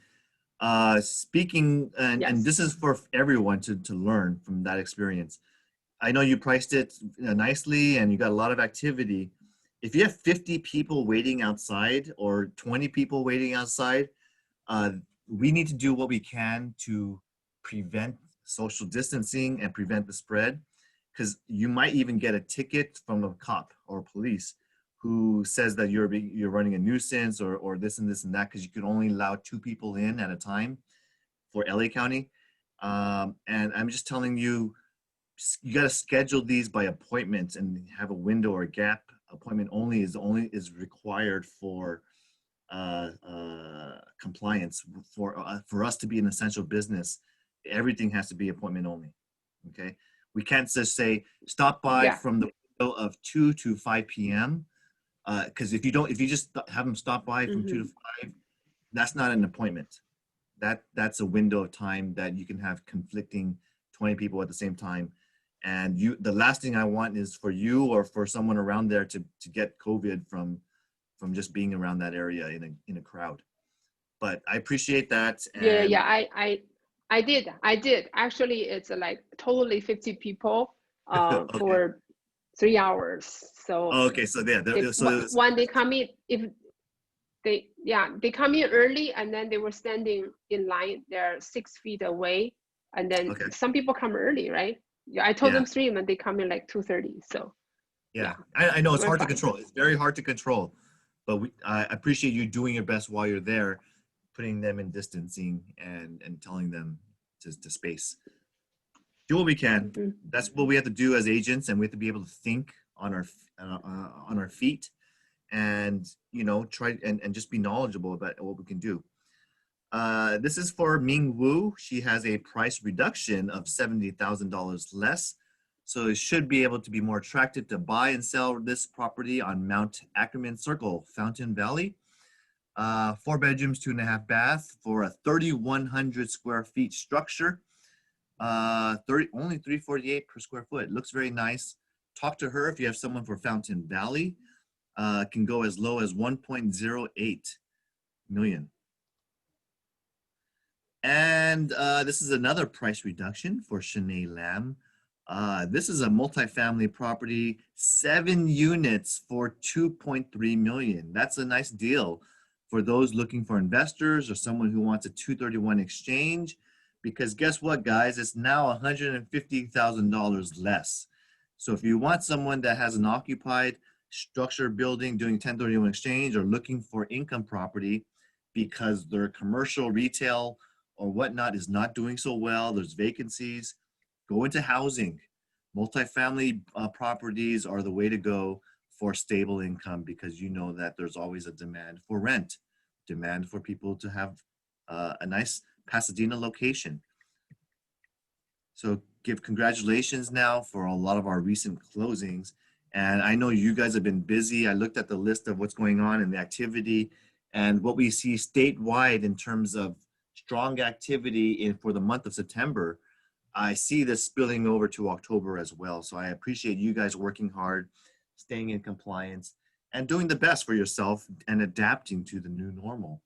Speaking, and this is for everyone to learn from that experience. I know you priced it nicely and you got a lot of activity. If you have 50 people waiting outside or 20 people waiting outside, we need to do what we can to prevent social distancing and prevent the spread, because you might even get a ticket from a cop or police who says that you're running a nuisance or this and this and that, because you can only allow 2 people in at a time for LA County. And I'm just telling you, you got to schedule these by appointment and have a window or a gap. Appointment only is required for compliance. For us to be an essential business, everything has to be appointment only. Okay, we can't just say stop by from the window of 2 to 5 p.m. Because if you just have them stop by from 2 to 5, that's not an appointment. That's a window of time that you can have conflicting 20 people at the same time. And the last thing I want is for you or for someone around there to get COVID from just being around that area in a crowd. But I appreciate that. And I did. Actually, it's like totally 50 people okay. they come in early and then they were standing in line. They're 6 feet away, and then Okay. some people come early, right? Yeah, I told them 3, and then they come in like 2:30. So Yeah, I know it's we're hard to fine. control. It's very hard to control, but I appreciate you doing your best while you're there, putting them in distancing and telling them to space. Do what we can. Mhm. That's what we have to do as agents, and we have to be able to think on our feet, and try and just be knowledgeable about what we can do. This is for Ming Wu. She has a price reduction of $70,000 less. So it should be able to be more attractive to buy and sell this property on Mount Ackerman Circle, Fountain Valley. 4 bedrooms, 2.5 bath for a 3,100 square feet structure. Only $348 per square foot. Looks very nice. Talk to her if you have someone for Fountain Valley. Can go as low as 1.08 million. And this is another price reduction for Shanae Lam. This is a multifamily property, 7 units for 2.3 million. That's a nice deal for those looking for investors or someone who wants a 231 exchange, because guess what, guys? It's now $150,000 less. So if you want someone that has an occupied structure building doing 1031 exchange or looking for income property because their commercial, retail, or whatnot is not doing so well, there's vacancies, go into housing. Multifamily properties are the way to go for stable income, because you know that there's always a demand for rent, demand for people to have a nice Pasadena location. So give congratulations now for a lot of our recent closings. And I know you guys have been busy. I looked at the list of what's going on in the activity and what we see statewide in terms of strong activity for the month of September. I see this spilling over to October as well. So I appreciate you guys working hard, staying in compliance, and doing the best for yourself and adapting to the new normal.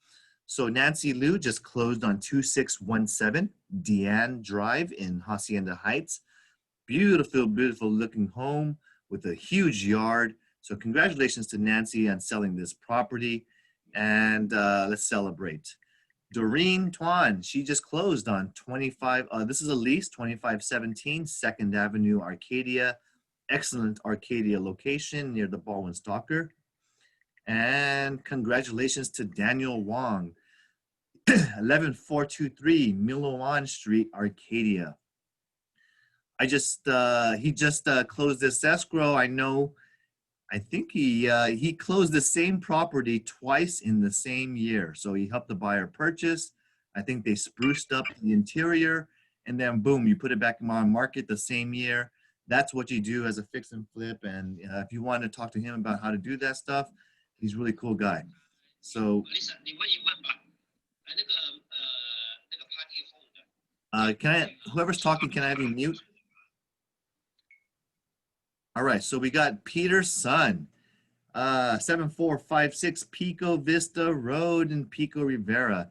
So Nancy Liu just closed on 2617 Deanne Drive in Hacienda Heights. Beautiful, beautiful looking home with a huge yard. So congratulations to Nancy on selling this property, and let's celebrate. Doreen Tuan, she just closed on 25, this is a lease, 2517 2nd Avenue, Arcadia. Excellent Arcadia location near the Baldwin Stalker. And congratulations to Daniel Wong, 11423 Miloan Street, Arcadia. He just closed this escrow. I think he closed the same property twice in the same year. So he helped the buyer purchase. I think they spruced up the interior, and then boom, you put it back on market the same year. That's what you do as a fix and flip. And if you want to talk to him about how to do that stuff, he's a really cool guy. So whoever's talking, can I have you mute? All right, so we got Peter's son, 7456 Pico Vista Road in Pico Rivera.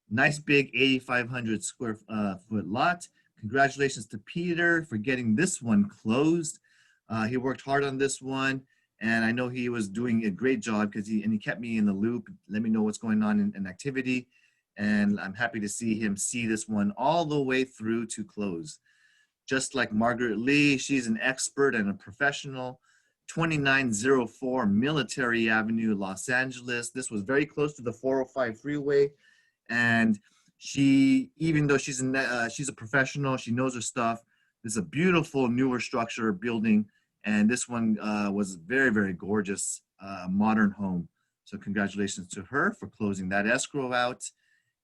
Nice big 8,500 square foot lot. Congratulations to Peter for getting this one closed. He worked hard on this one, and I know he was doing a great job because he kept me in the loop, let me know what's going on in activity, and I'm happy to see him see this one all the way through to close. Just like Margaret Lee, she's an expert and a professional. 2904 Military Avenue, Los Angeles. This was very close to the 405 freeway. And she, even though she's a professional, she knows her stuff. This is a beautiful newer structure building. And this one was very, very gorgeous, modern home. So congratulations to her for closing that escrow out.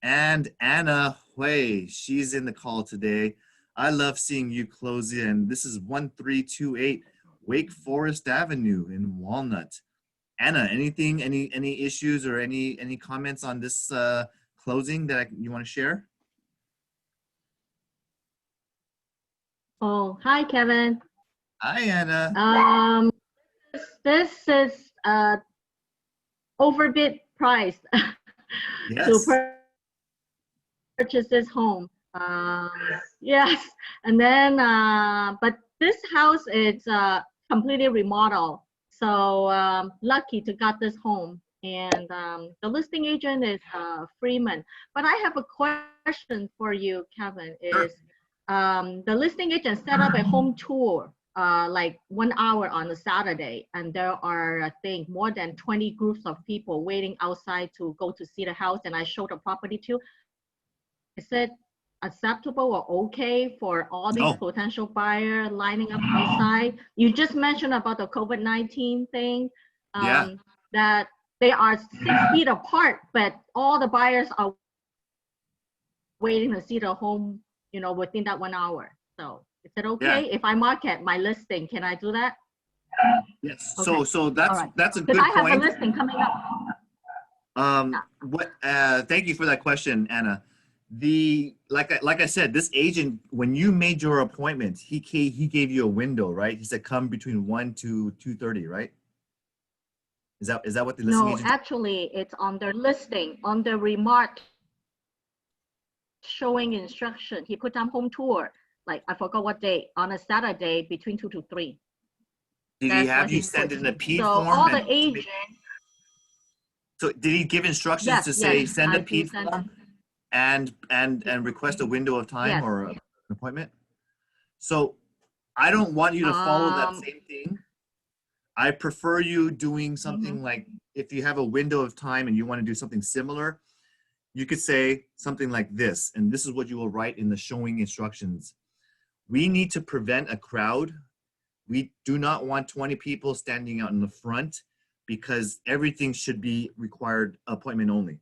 And Anna Hui, she's in the call today. I love seeing you close in. This is 1328 Wake Forest Avenue in Walnut. Anna, any issues or any comments on this closing that you want to share? Oh, hi, Kevin. Hi, Anna. This is overbid price Yes. to purchase this home. Yes, and then but this house is completely remodeled, so lucky to got this home, and the listing agent is Freeman. But I have a question for you, Kevin. Sure. Is the listing agent set up a home tour like 1 hour on a Saturday, and there are, I think, more than 20 groups of people waiting outside to go to see the house, and I showed the property too. Is it acceptable or okay for all these No. potential buyers lining up outside? You just mentioned about the COVID-19 thing, Yeah. that they are 6 feet apart, but all the buyers are waiting to see the home, you know, within that 1 hour. So is it okay if I market my listing? Can I do that? Yes. Okay. So All that's right. that's a Because good I have a point. listing coming up. Thank you for that question, Anna. Like I said, this agent, when you made your appointment, he gave you a window, right? He said come between 1 to 2:30, right? Is that what the listing No, agent? actually, it's on their listing, on the remark showing instruction. He put down home tour, like I forgot what day, on a Saturday between 2 to 3. Did he That's have what you he send put. in a PED So form? all the agents, So did he give instructions yes, to say yes, send a I do PED send. form and request a window of time Yes. or an appointment? So I don't want you to follow that Um, same thing. I prefer you doing something like, if you have a window of time and you want to do something similar, you could say something like this, and this is what you will write in the showing instructions. We need to prevent a crowd. We do not want 20 people standing out in the front because everything should be required appointment only.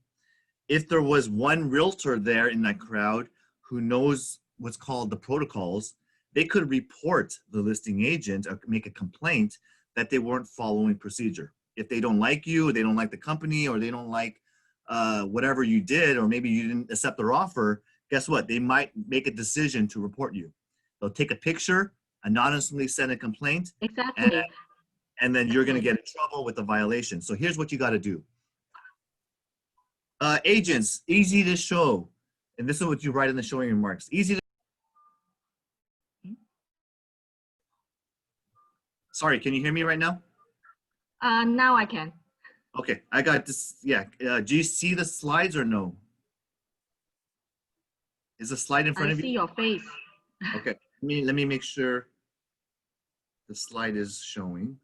If there was one realtor there in that crowd who knows what's called the protocols, they could report the listing agent or make a complaint that they weren't following procedure. If they don't like you, or they don't like the company, or they don't like whatever you did, or maybe you didn't accept their offer, guess what? They might make a decision to report you. They'll take a picture, anonymously send a complaint, exactly. and then you're going to get in trouble with the violation. So here's what you got to do. Agents, easy to show. And this is what you write in the showing remarks. Easy to. Sorry, can you hear me right now? Now I can. Okay, I got this. Yeah. Do you see the slides or no? Is the slide in front I of see you? your face. Okay. Let me make sure the slide is showing.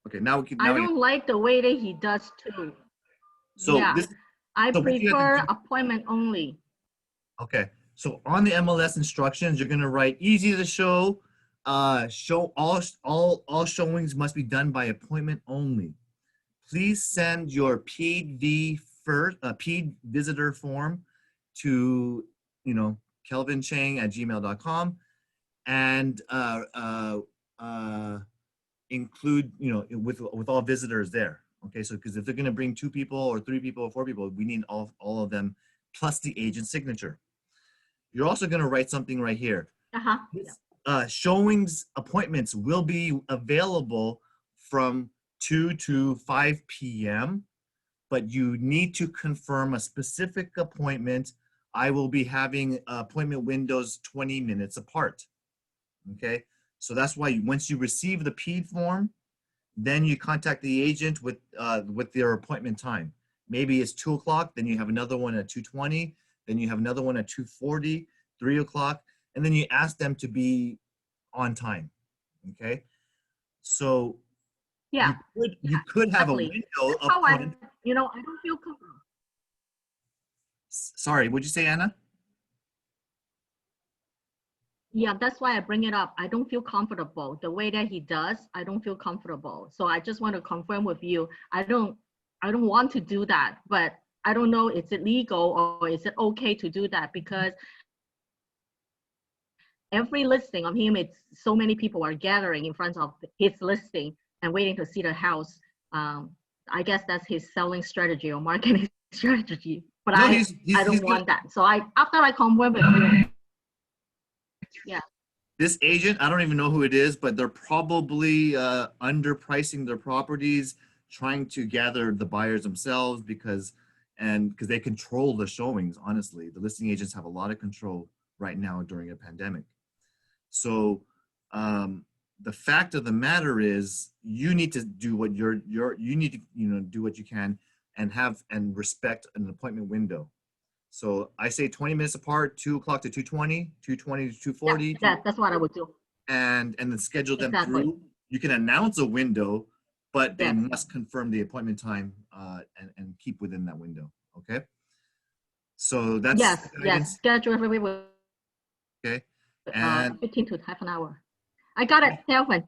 Okay, now we can. I don't like the way that he does too. So Yeah, this. I So what you have to prefer do. appointment only. Okay. So on the MLS instructions, you're gonna write easy to show. Show all showings must be done by appointment only. Please send your PED PED visitor form to kelvinchang@gmail.com and include with all visitors there. Okay, so because if they're gonna bring 2 people or 3 people or 4 people, we need all of them plus the agent's signature. You're also gonna write something right here. Showings appointments will be available from 2 to 5 p.m., but you need to confirm a specific appointment. I will be having appointment windows 20 minutes apart. Okay, so that's why once you receive the PED form, then you contact the agent with their appointment time. Maybe it's 2 o'clock, then you have another one at 2:20, then you have another one at 2:40, 3 o'clock, and then you ask them to be on time. Okay, so Yeah, you could have a exactly. window That's how appointment. I don't feel comfortable. Sorry, what'd you say, Anna? Yeah, that's why I bring it up. I don't feel comfortable the way that he does. I don't feel comfortable. So I just want to confirm with you. I don't want to do that, but I don't know, is it legal or is it okay to do that? Because every listing of him, it's so many people are gathering in front of his listing and waiting to see the house. I guess that's his selling strategy or marketing strategy. But No, I don't want that. So after I confirm with you, yeah. This agent, I don't even know who it is, but they're probably underpricing their properties, trying to gather the buyers themselves because they control the showings. Honestly, the listing agents have a lot of control right now during a pandemic. So the fact of the matter is you need to do what you need to, do what you can and respect an appointment window. So I say 20 minutes apart, 2 o'clock to 2:20, 2:20 to 2:40. That's what I would do. And then schedule them Exactly. through. You can announce a window, but they Yes. must confirm the appointment time and keep within that window. Okay. So that's Yes, guidance. schedule every week. Okay. And 15 to half an hour. I got it, Kelvin.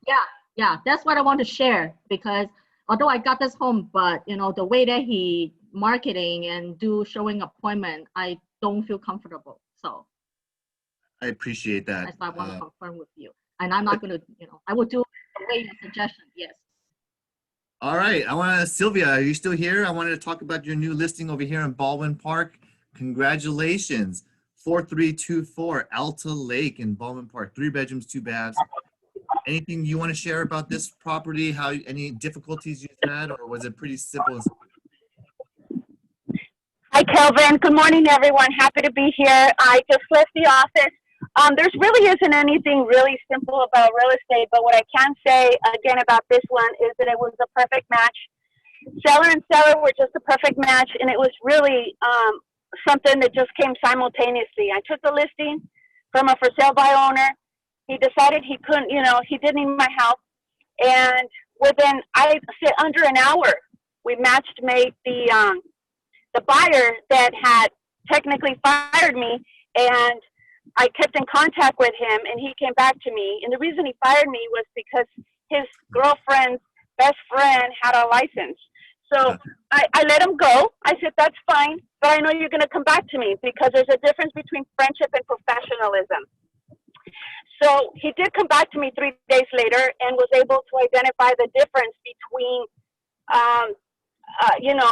Yeah, that's what I want to share, because although I got this home, but the way that he marketing and do showing appointment, I don't feel comfortable. So I appreciate that. that's why I want to confirm with you. And I'm not going to, I will do the way you suggestion. Yes. All right. Sylvia, are you still here? I wanted to talk about your new listing over here in Baldwin Park. Congratulations. 4324 Alta Lake in Baldwin Park. 3 bedrooms, 2 baths. Anything you want to share about this property? Any difficulties you've had, or was it pretty simple? Hi, Kelvin. Good morning, everyone. Happy to be here. I just left the office. There's really isn't anything really simple about real estate, but what I can say again about this one is that it was a perfect match. Seller and seller were just a perfect match, and it was really something that just came simultaneously. I took the listing from a for sale by owner. He decided he couldn't, he didn't need my help, and within under an hour, we made the buyer that had technically fired me, and I kept in contact with him, and he came back to me. And the reason he fired me was because his girlfriend's best friend had a license. So I let him go. I said, that's fine, but I know you're going to come back to me, because there's a difference between friendship and professionalism. So he did come back to me 3 days later and was able to identify the difference between,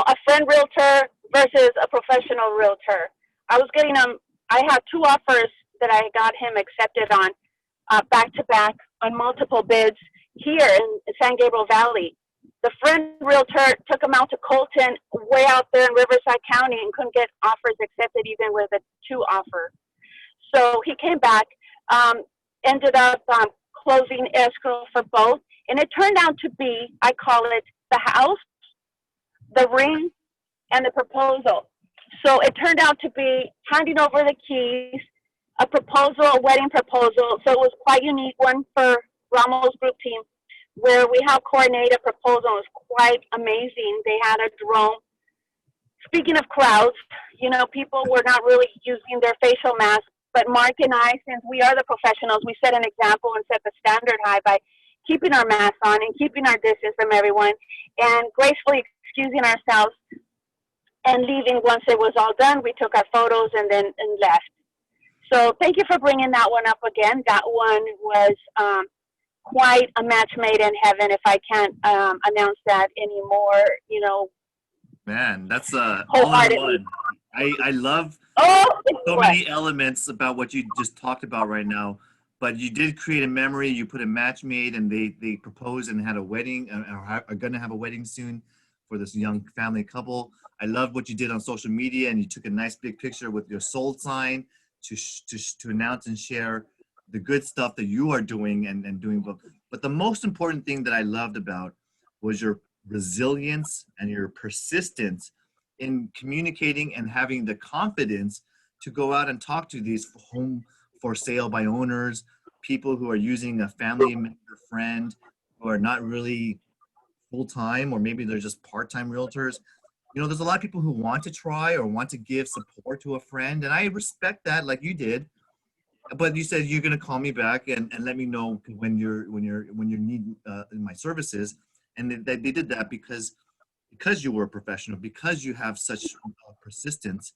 a friend realtor versus a professional realtor. I had 2 offers that I got him accepted on back to back on multiple bids here in San Gabriel Valley. The friend realtor took him out to Colton, way out there in Riverside County, and couldn't get offers accepted even with a 2 offer. So he came back, ended up closing escrow for both. And it turned out to be, I call it the house, the ring, and the proposal. So it turned out to be handing over the keys, a proposal, a wedding proposal. So it was quite unique, one for Ramos group team, where we have coordinated a proposal. It was quite amazing. They had a drone. Speaking of crowds, people were not really using their facial masks, but Mark and I, since we are the professionals, we set an example and set the standard high by keeping our masks on and keeping our distance from everyone and gracefully excusing ourselves and leaving once it was all done. We took our photos and left. So thank you for bringing that one up again. That one was quite a match made in heaven, if I can't announce that anymore, Man, that's all in one. I love so many elements about what you just talked about right now, but you did create a memory. You put a match made, and they proposed and had a wedding, or are going to have a wedding soon for this young family couple. I love what you did on social media, and you took a nice big picture with your sold sign to announce and share the good stuff that you are doing and doing. But the most important thing that I loved about was your resilience and your persistence in communicating and having the confidence to go out and talk to these home for sale by owners, people who are using a family member, friend, who are not really full-time, or maybe they're just part-time realtors. There's a lot of people who want to try or want to give support to a friend, and I respect that, like you did. But you said you're going to call me back and let me know when you need my services, and they did that because you were a professional, because you have such persistence,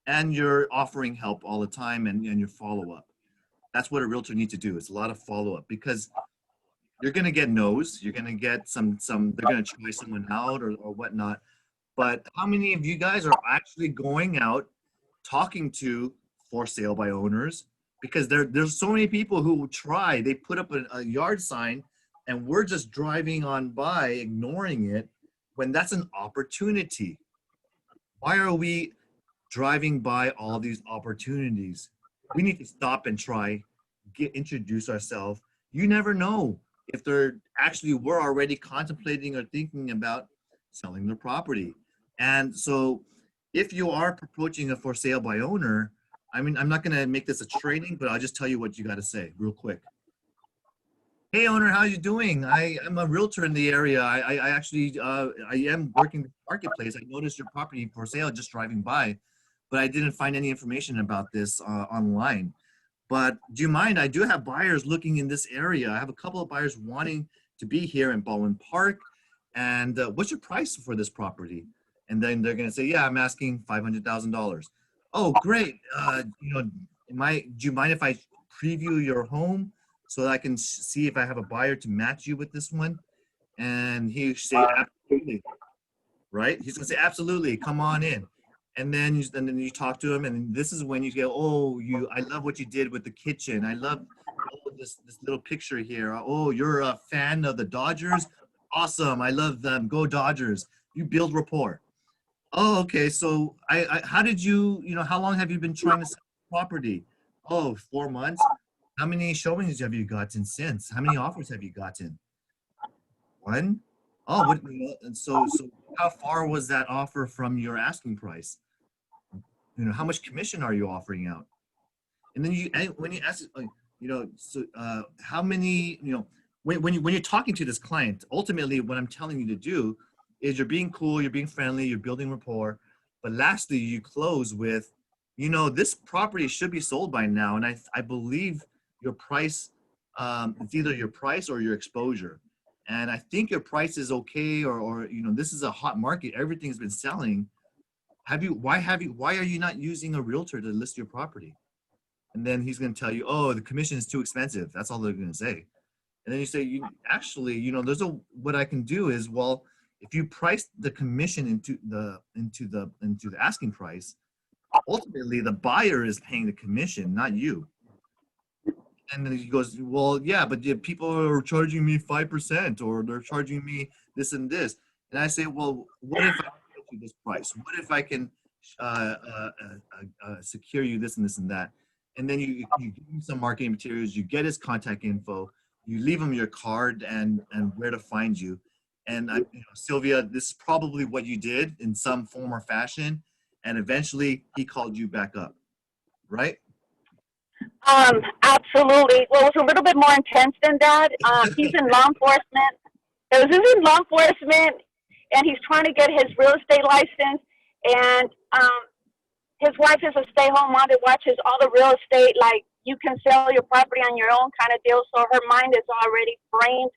and you're offering help all the time and your follow-up. That's what a realtor needs to do. It's a lot of follow-up, because you're going to get no's. You're going to get some they're going to try someone out or whatnot. But how many of you guys are actually going out talking to for sale by owners? Because there's so many people who try. They put up a yard sign, and we're just driving on by, ignoring it, when that's an opportunity. Why are we driving by all these opportunities? We need to stop and try, introduce ourselves. You never know if they're actually were already contemplating or thinking about selling their property. And so if you are approaching a for sale by owner, I mean, I'm not going to make this a training, but I'll just tell you what you got to say real quick. Hey owner, how you doing? I'm a realtor in the area. I actually, I am working the marketplace. I noticed your property for sale just driving by, but I didn't find any information about this online. But do you mind? I do have buyers looking in this area. I have a couple of buyers wanting to be here in Baldwin Park. And what's your price for this property? And then they're going to say, yeah, I'm asking $500,000. Oh, great. You know, do you mind if I preview your home so that I can see if I have a buyer to match you with this one? And he say, absolutely. Right? He's gonna say, absolutely, come on in. And then you talk to him, and this is when you go, oh, I love what you did with the kitchen. I love this little picture here. Oh, you're a fan of the Dodgers? Awesome. I love them. Go Dodgers. You build rapport. Oh, okay. So how did how long have you been trying to sell the property? Oh, 4 months. How many showings have you gotten since? How many offers have you gotten? One? Oh, and so how far was that offer from your asking price? How much commission are you offering out? And then when you ask, how many, when you're talking to this client, ultimately what I'm telling you to do is you're being cool, you're being friendly, you're building rapport, but lastly, you close with, this property should be sold by now, and I believe your price, it's either your price or your exposure. And I think your price is okay, or this is a hot market, everything's been selling. Why are you not using a realtor to list your property? And then he's going to tell you, oh, the commission is too expensive. That's all they're going to say. And then you say, actually, what I can do is, well, if you price the commission into the asking price, ultimately the buyer is paying the commission, not you. And then he goes, well, yeah, but people are charging me 5%, or they're charging me this and this. And I say, well, what if I get you this price? What if I can secure you this and this and that? And then you give him some marketing materials, you get his contact info, you leave him your card and where to find you. And Sylvia, this is probably what you did in some form or fashion. And eventually he called you back up, right? Absolutely. Well, it was a little bit more intense than that. He's in law enforcement. He's in law enforcement, and he's trying to get his real estate license. And his wife is a stay-home mom that watches all the real estate, like you can sell your property on your own kind of deal. So her mind is already framed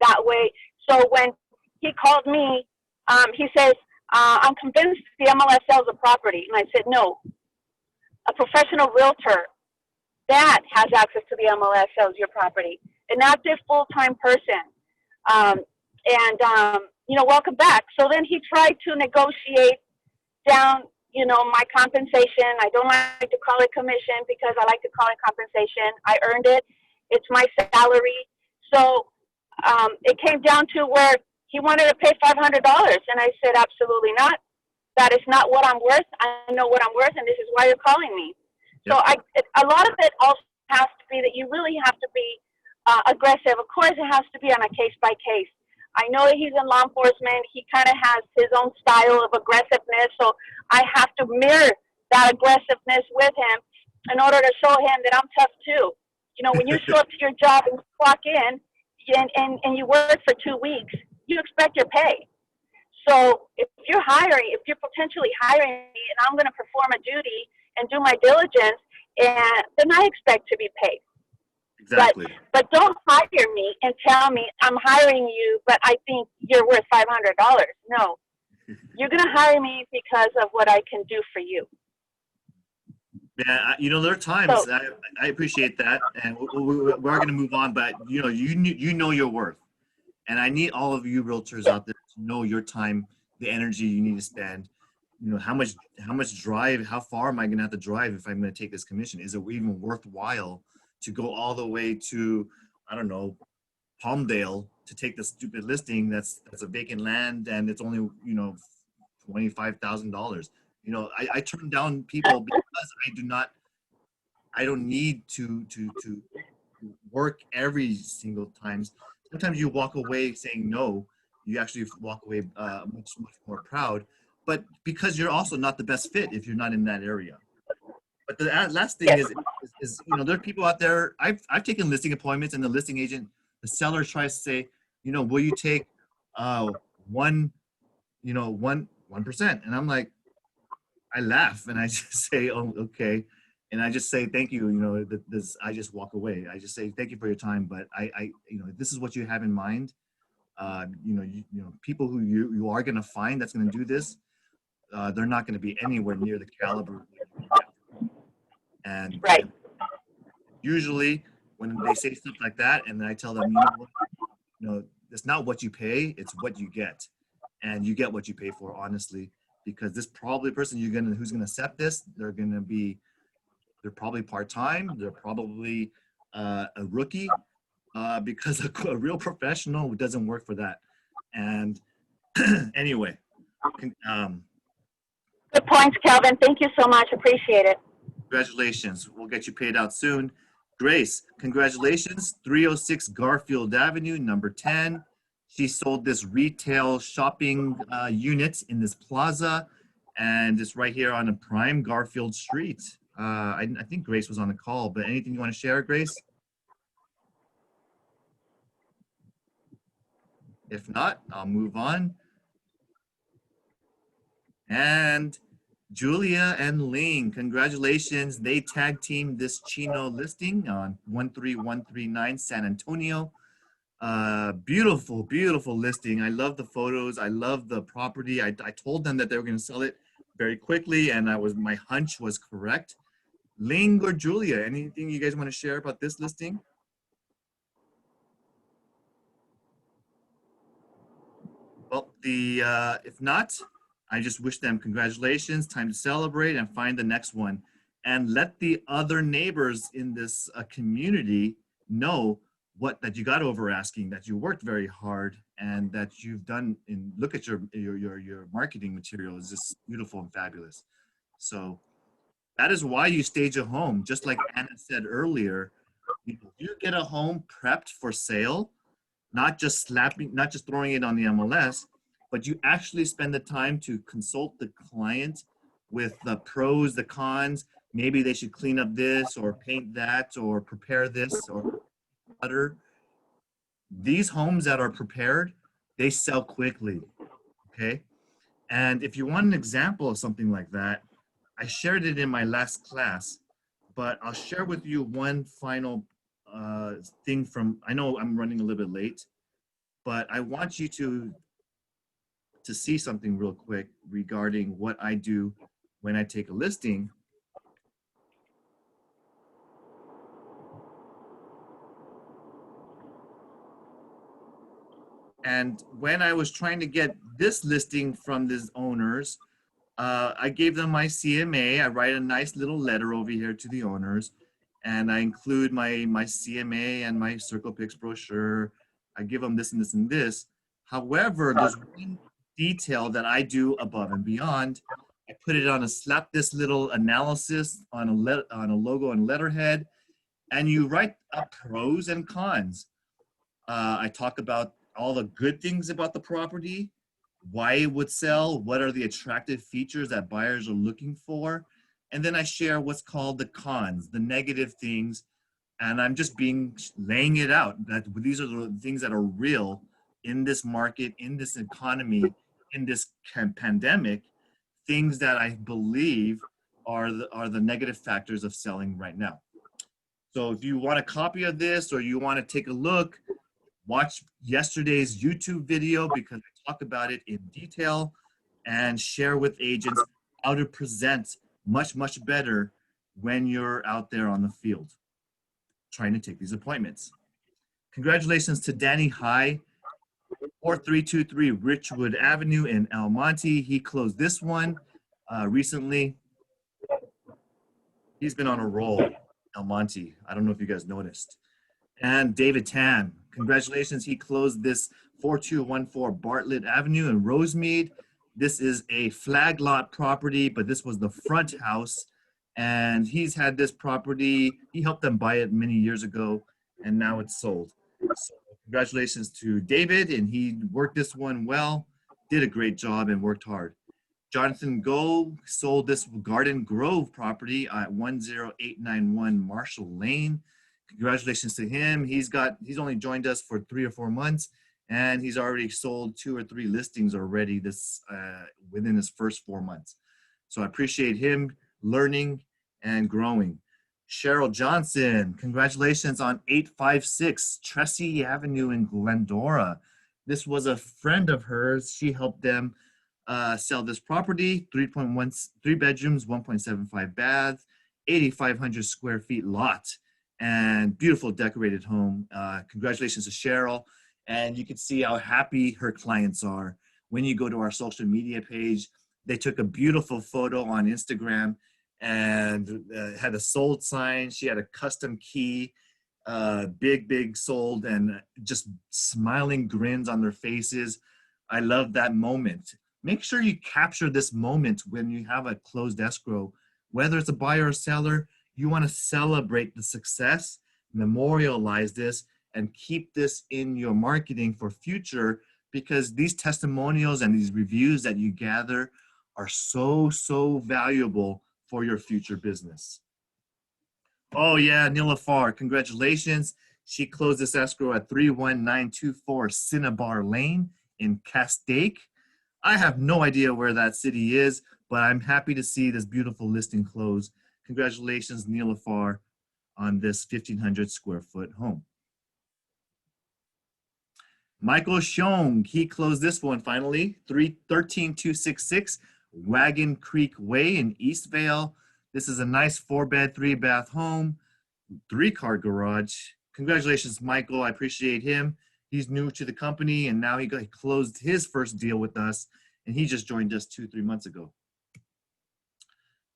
that way. So when he called me, he says, I'm convinced the MLS sells the property. And I said, no, a professional realtor that has access to the MLS sells your property. An active full-time person. Welcome back. So then he tried to negotiate down, my compensation. I don't like to call it commission because I like to call it compensation. I earned it. It's my salary. So it came down to where he wanted to pay $500. And I said, absolutely not. That is not what I'm worth. I know what I'm worth, and this is why you're calling me. Yep. So a lot of it also has to be that you really have to be aggressive. Of course, it has to be on a case by case. I know that he's in law enforcement. He kind of has his own style of aggressiveness. So I have to mirror that aggressiveness with him in order to show him that I'm tough too. When you show up to your job and clock in and you work for 2 weeks, you expect your pay. So if you're potentially hiring me and I'm going to perform a duty and do my diligence, and then I expect to be paid. Exactly. But don't hire me and tell me I'm hiring you, but I think you're worth $500. No, you're going to hire me because of what I can do for you. Yeah, there are times I appreciate that, and we are going to move on. But you know your worth, and I need all of you realtors out there to know your time, the energy you need to spend. How much drive, how far am I going to have to drive if I'm going to take this commission? Is it even worthwhile to go all the way to, I don't know, Palmdale to take the stupid listing that's a vacant land and it's only $25,000? I turn down people because I don't need to work every single time. Sometimes you walk away saying no. You actually walk away much more proud. But because you're also not the best fit if you're not in that area. But the last thing is there are people out there. I've taken listing appointments, and the listing agent, the seller tries to say, will you take one, 1%? And I'm like, I laugh and I just say, oh, okay. And I just say, thank you. I just walk away. I just say, thank you for your time. But this is what you have in mind. People who you are going to find that's going to do this, they're not going to be anywhere near the caliber. And right. Usually when they say stuff like that, and then I tell them, it's not what you pay, it's what you get. And you get what you pay for, honestly, because this probably person who's gonna accept this, they're probably part-time, they're probably a rookie, because a real professional doesn't work for that. And anyway, Good points, Calvin. Thank you so much. Appreciate it. congratulations. We'll get you paid out soon. Grace, congratulations. 306 Garfield Avenue, number 10. She sold this retail shopping unit in this plaza, and it's right here on a prime Garfield Street. I think Grace was on the call, but anything you want to share, Grace? If not, I'll move on. And Julia and Ling, congratulations. They tag teamed this Chino listing on 13139 San Antonio. Beautiful, beautiful listing. I love the photos. I love the property. I told them that they were going to sell it very quickly, and my hunch was correct. Ling or Julia, anything you guys want to share about this listing? Well, if not, I just wish them congratulations, time to celebrate and find the next one. And let the other neighbors in this community know that you got over asking, that you worked very hard, and that you've done, and look at your marketing material is just beautiful and fabulous. So that is why you stage a home. Just like Anna said earlier, you get a home prepped for sale, not just throwing it on the MLS, but you actually spend the time to consult the client with the pros, the cons. Maybe they should clean up this or paint that or prepare this or butter. These homes that are prepared, they sell quickly, okay? And if you want an example of something like that, I shared it in my last class, but I'll share with you one final thing I know I'm running a little bit late, but I want you to see something real quick regarding what I do when I take a listing. And when I was trying to get this listing from these owners, I gave them my CMA. I write a nice little letter over here to the owners, and I include my CMA and my Circle Pix brochure. I give them this and this and this. However, there's one detail that I do above and beyond. I put it on slap this little analysis on a logo and letterhead, and you write up pros and cons. I talk about all the good things about the property, why it would sell, what are the attractive features that buyers are looking for, and then I share what's called the cons, the negative things, and I'm just laying it out that these are the things that are real in this market, in this economy, in this pandemic, things that I believe are the negative factors of selling right now. So if you want a copy of this or you want to take a look, watch yesterday's YouTube video because I talk about it in detail and share with agents how to present much, much better when you're out there on the field trying to take these appointments. Congratulations to Danny High, 4323 Richwood Avenue in El Monte. He closed this one recently. He's been on a roll, El Monte. I don't know if you guys noticed. And David Tan, congratulations. He closed this 4214 Bartlett Avenue in Rosemead. This is a flag lot property, but this was the front house. And he's had this property. He helped them buy it many years ago. and now it's sold. So congratulations to David, and he worked this one well, did a great job, and worked hard. Jonathan Go sold this Garden Grove property at 10891 Marshall Lane. Congratulations to him. He's only joined us for 3 or 4 months, and he's already sold 2 or 3 listings already within his first 4 months. So I appreciate him learning and growing. Cheryl Johnson, congratulations on 856 Tressie Avenue in Glendora. This was a friend of hers. She helped them sell this property, 3 bedrooms, 1.75 baths, 8,500 square feet lot, and beautiful decorated home. Congratulations to Cheryl. And you can see how happy her clients are. When you go to our social media page, they took a beautiful photo on Instagram and had a sold sign. She had a custom key, big sold, and just smiling grins on their faces. I love that moment. Make sure you capture this moment when you have a closed escrow. Whether it's a buyer or seller, you want to celebrate the success, memorialize this, and keep this in your marketing for future, because these testimonials and these reviews that you gather are so valuable for your future business. Oh yeah, Nilafar, congratulations. She closed this escrow at 31924 Cinnabar Lane in Castaic. I have no idea where that city is, but I'm happy to see this beautiful listing close. Congratulations, Nilafar, on this 1,500 square foot home. Michael Shong, he closed this one finally, 13266 Wagon Creek Way in Eastvale. This is a nice 4-bed, 3-bath home, 3-car garage. Congratulations, Michael. I appreciate him. He's new to the company, and now he closed his first deal with us, and he just joined us 2-3 months ago.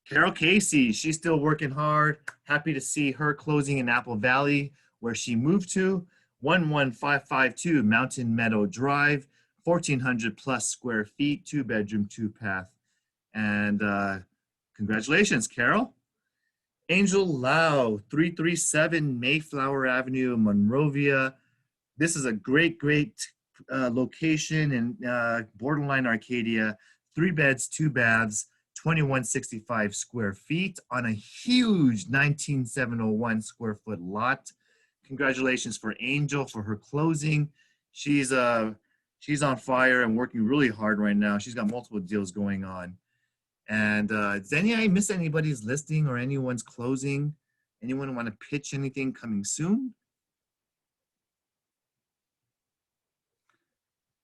Carol Casey, she's still working hard. Happy to see her closing in Apple Valley, where she moved to. 11552 Mountain Meadow Drive, 1,400 plus square feet, 2-bedroom, 2-bath. And congratulations, Carol. Angel Lau, 337 Mayflower Avenue, Monrovia. This is a great location in borderline Arcadia. 3 beds, 2 baths, 2,165 square feet on a huge 19,701 square foot lot. Congratulations for Angel for her closing. She's on fire and working really hard right now. She's got multiple deals going on. And does I miss anybody's listing or anyone's closing? Anyone want to pitch anything coming soon?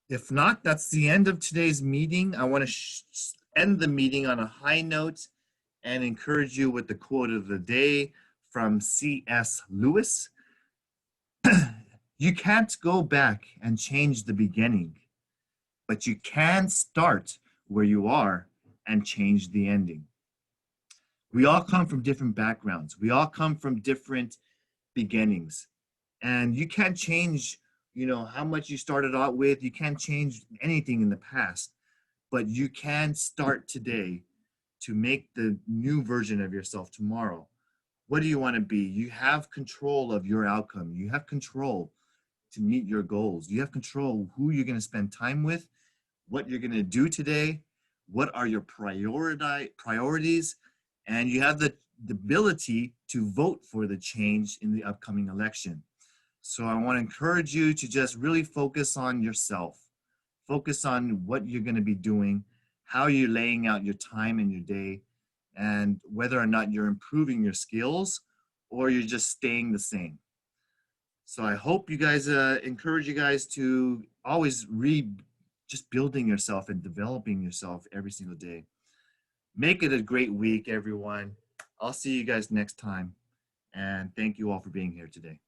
If not, that's the end of today's meeting. I want to end the meeting on a high note and encourage you with the quote of the day from C.S. Lewis. You can't go back and change the beginning, but you can start where you are and change the ending. We all come from different backgrounds. We all come from different beginnings. And you can't change, how much you started out with. You can't change anything in the past, but you can start today to make the new version of yourself tomorrow. What do you want to be? You have control of your outcome. You have control to meet your goals. You have control who you're going to spend time with, what you're going to do today, what are your priorities, and you have the ability to vote for the change in the upcoming election. So I want to encourage you to just really focus on yourself. Focus on what you're going to be doing, how you're laying out your time and your day, and whether or not you're improving your skills or you're just staying the same. So I hope you guys, encourage you guys to always just building yourself and developing yourself every single day. Make it a great week, everyone. I'll see you guys next time. And thank you all for being here today.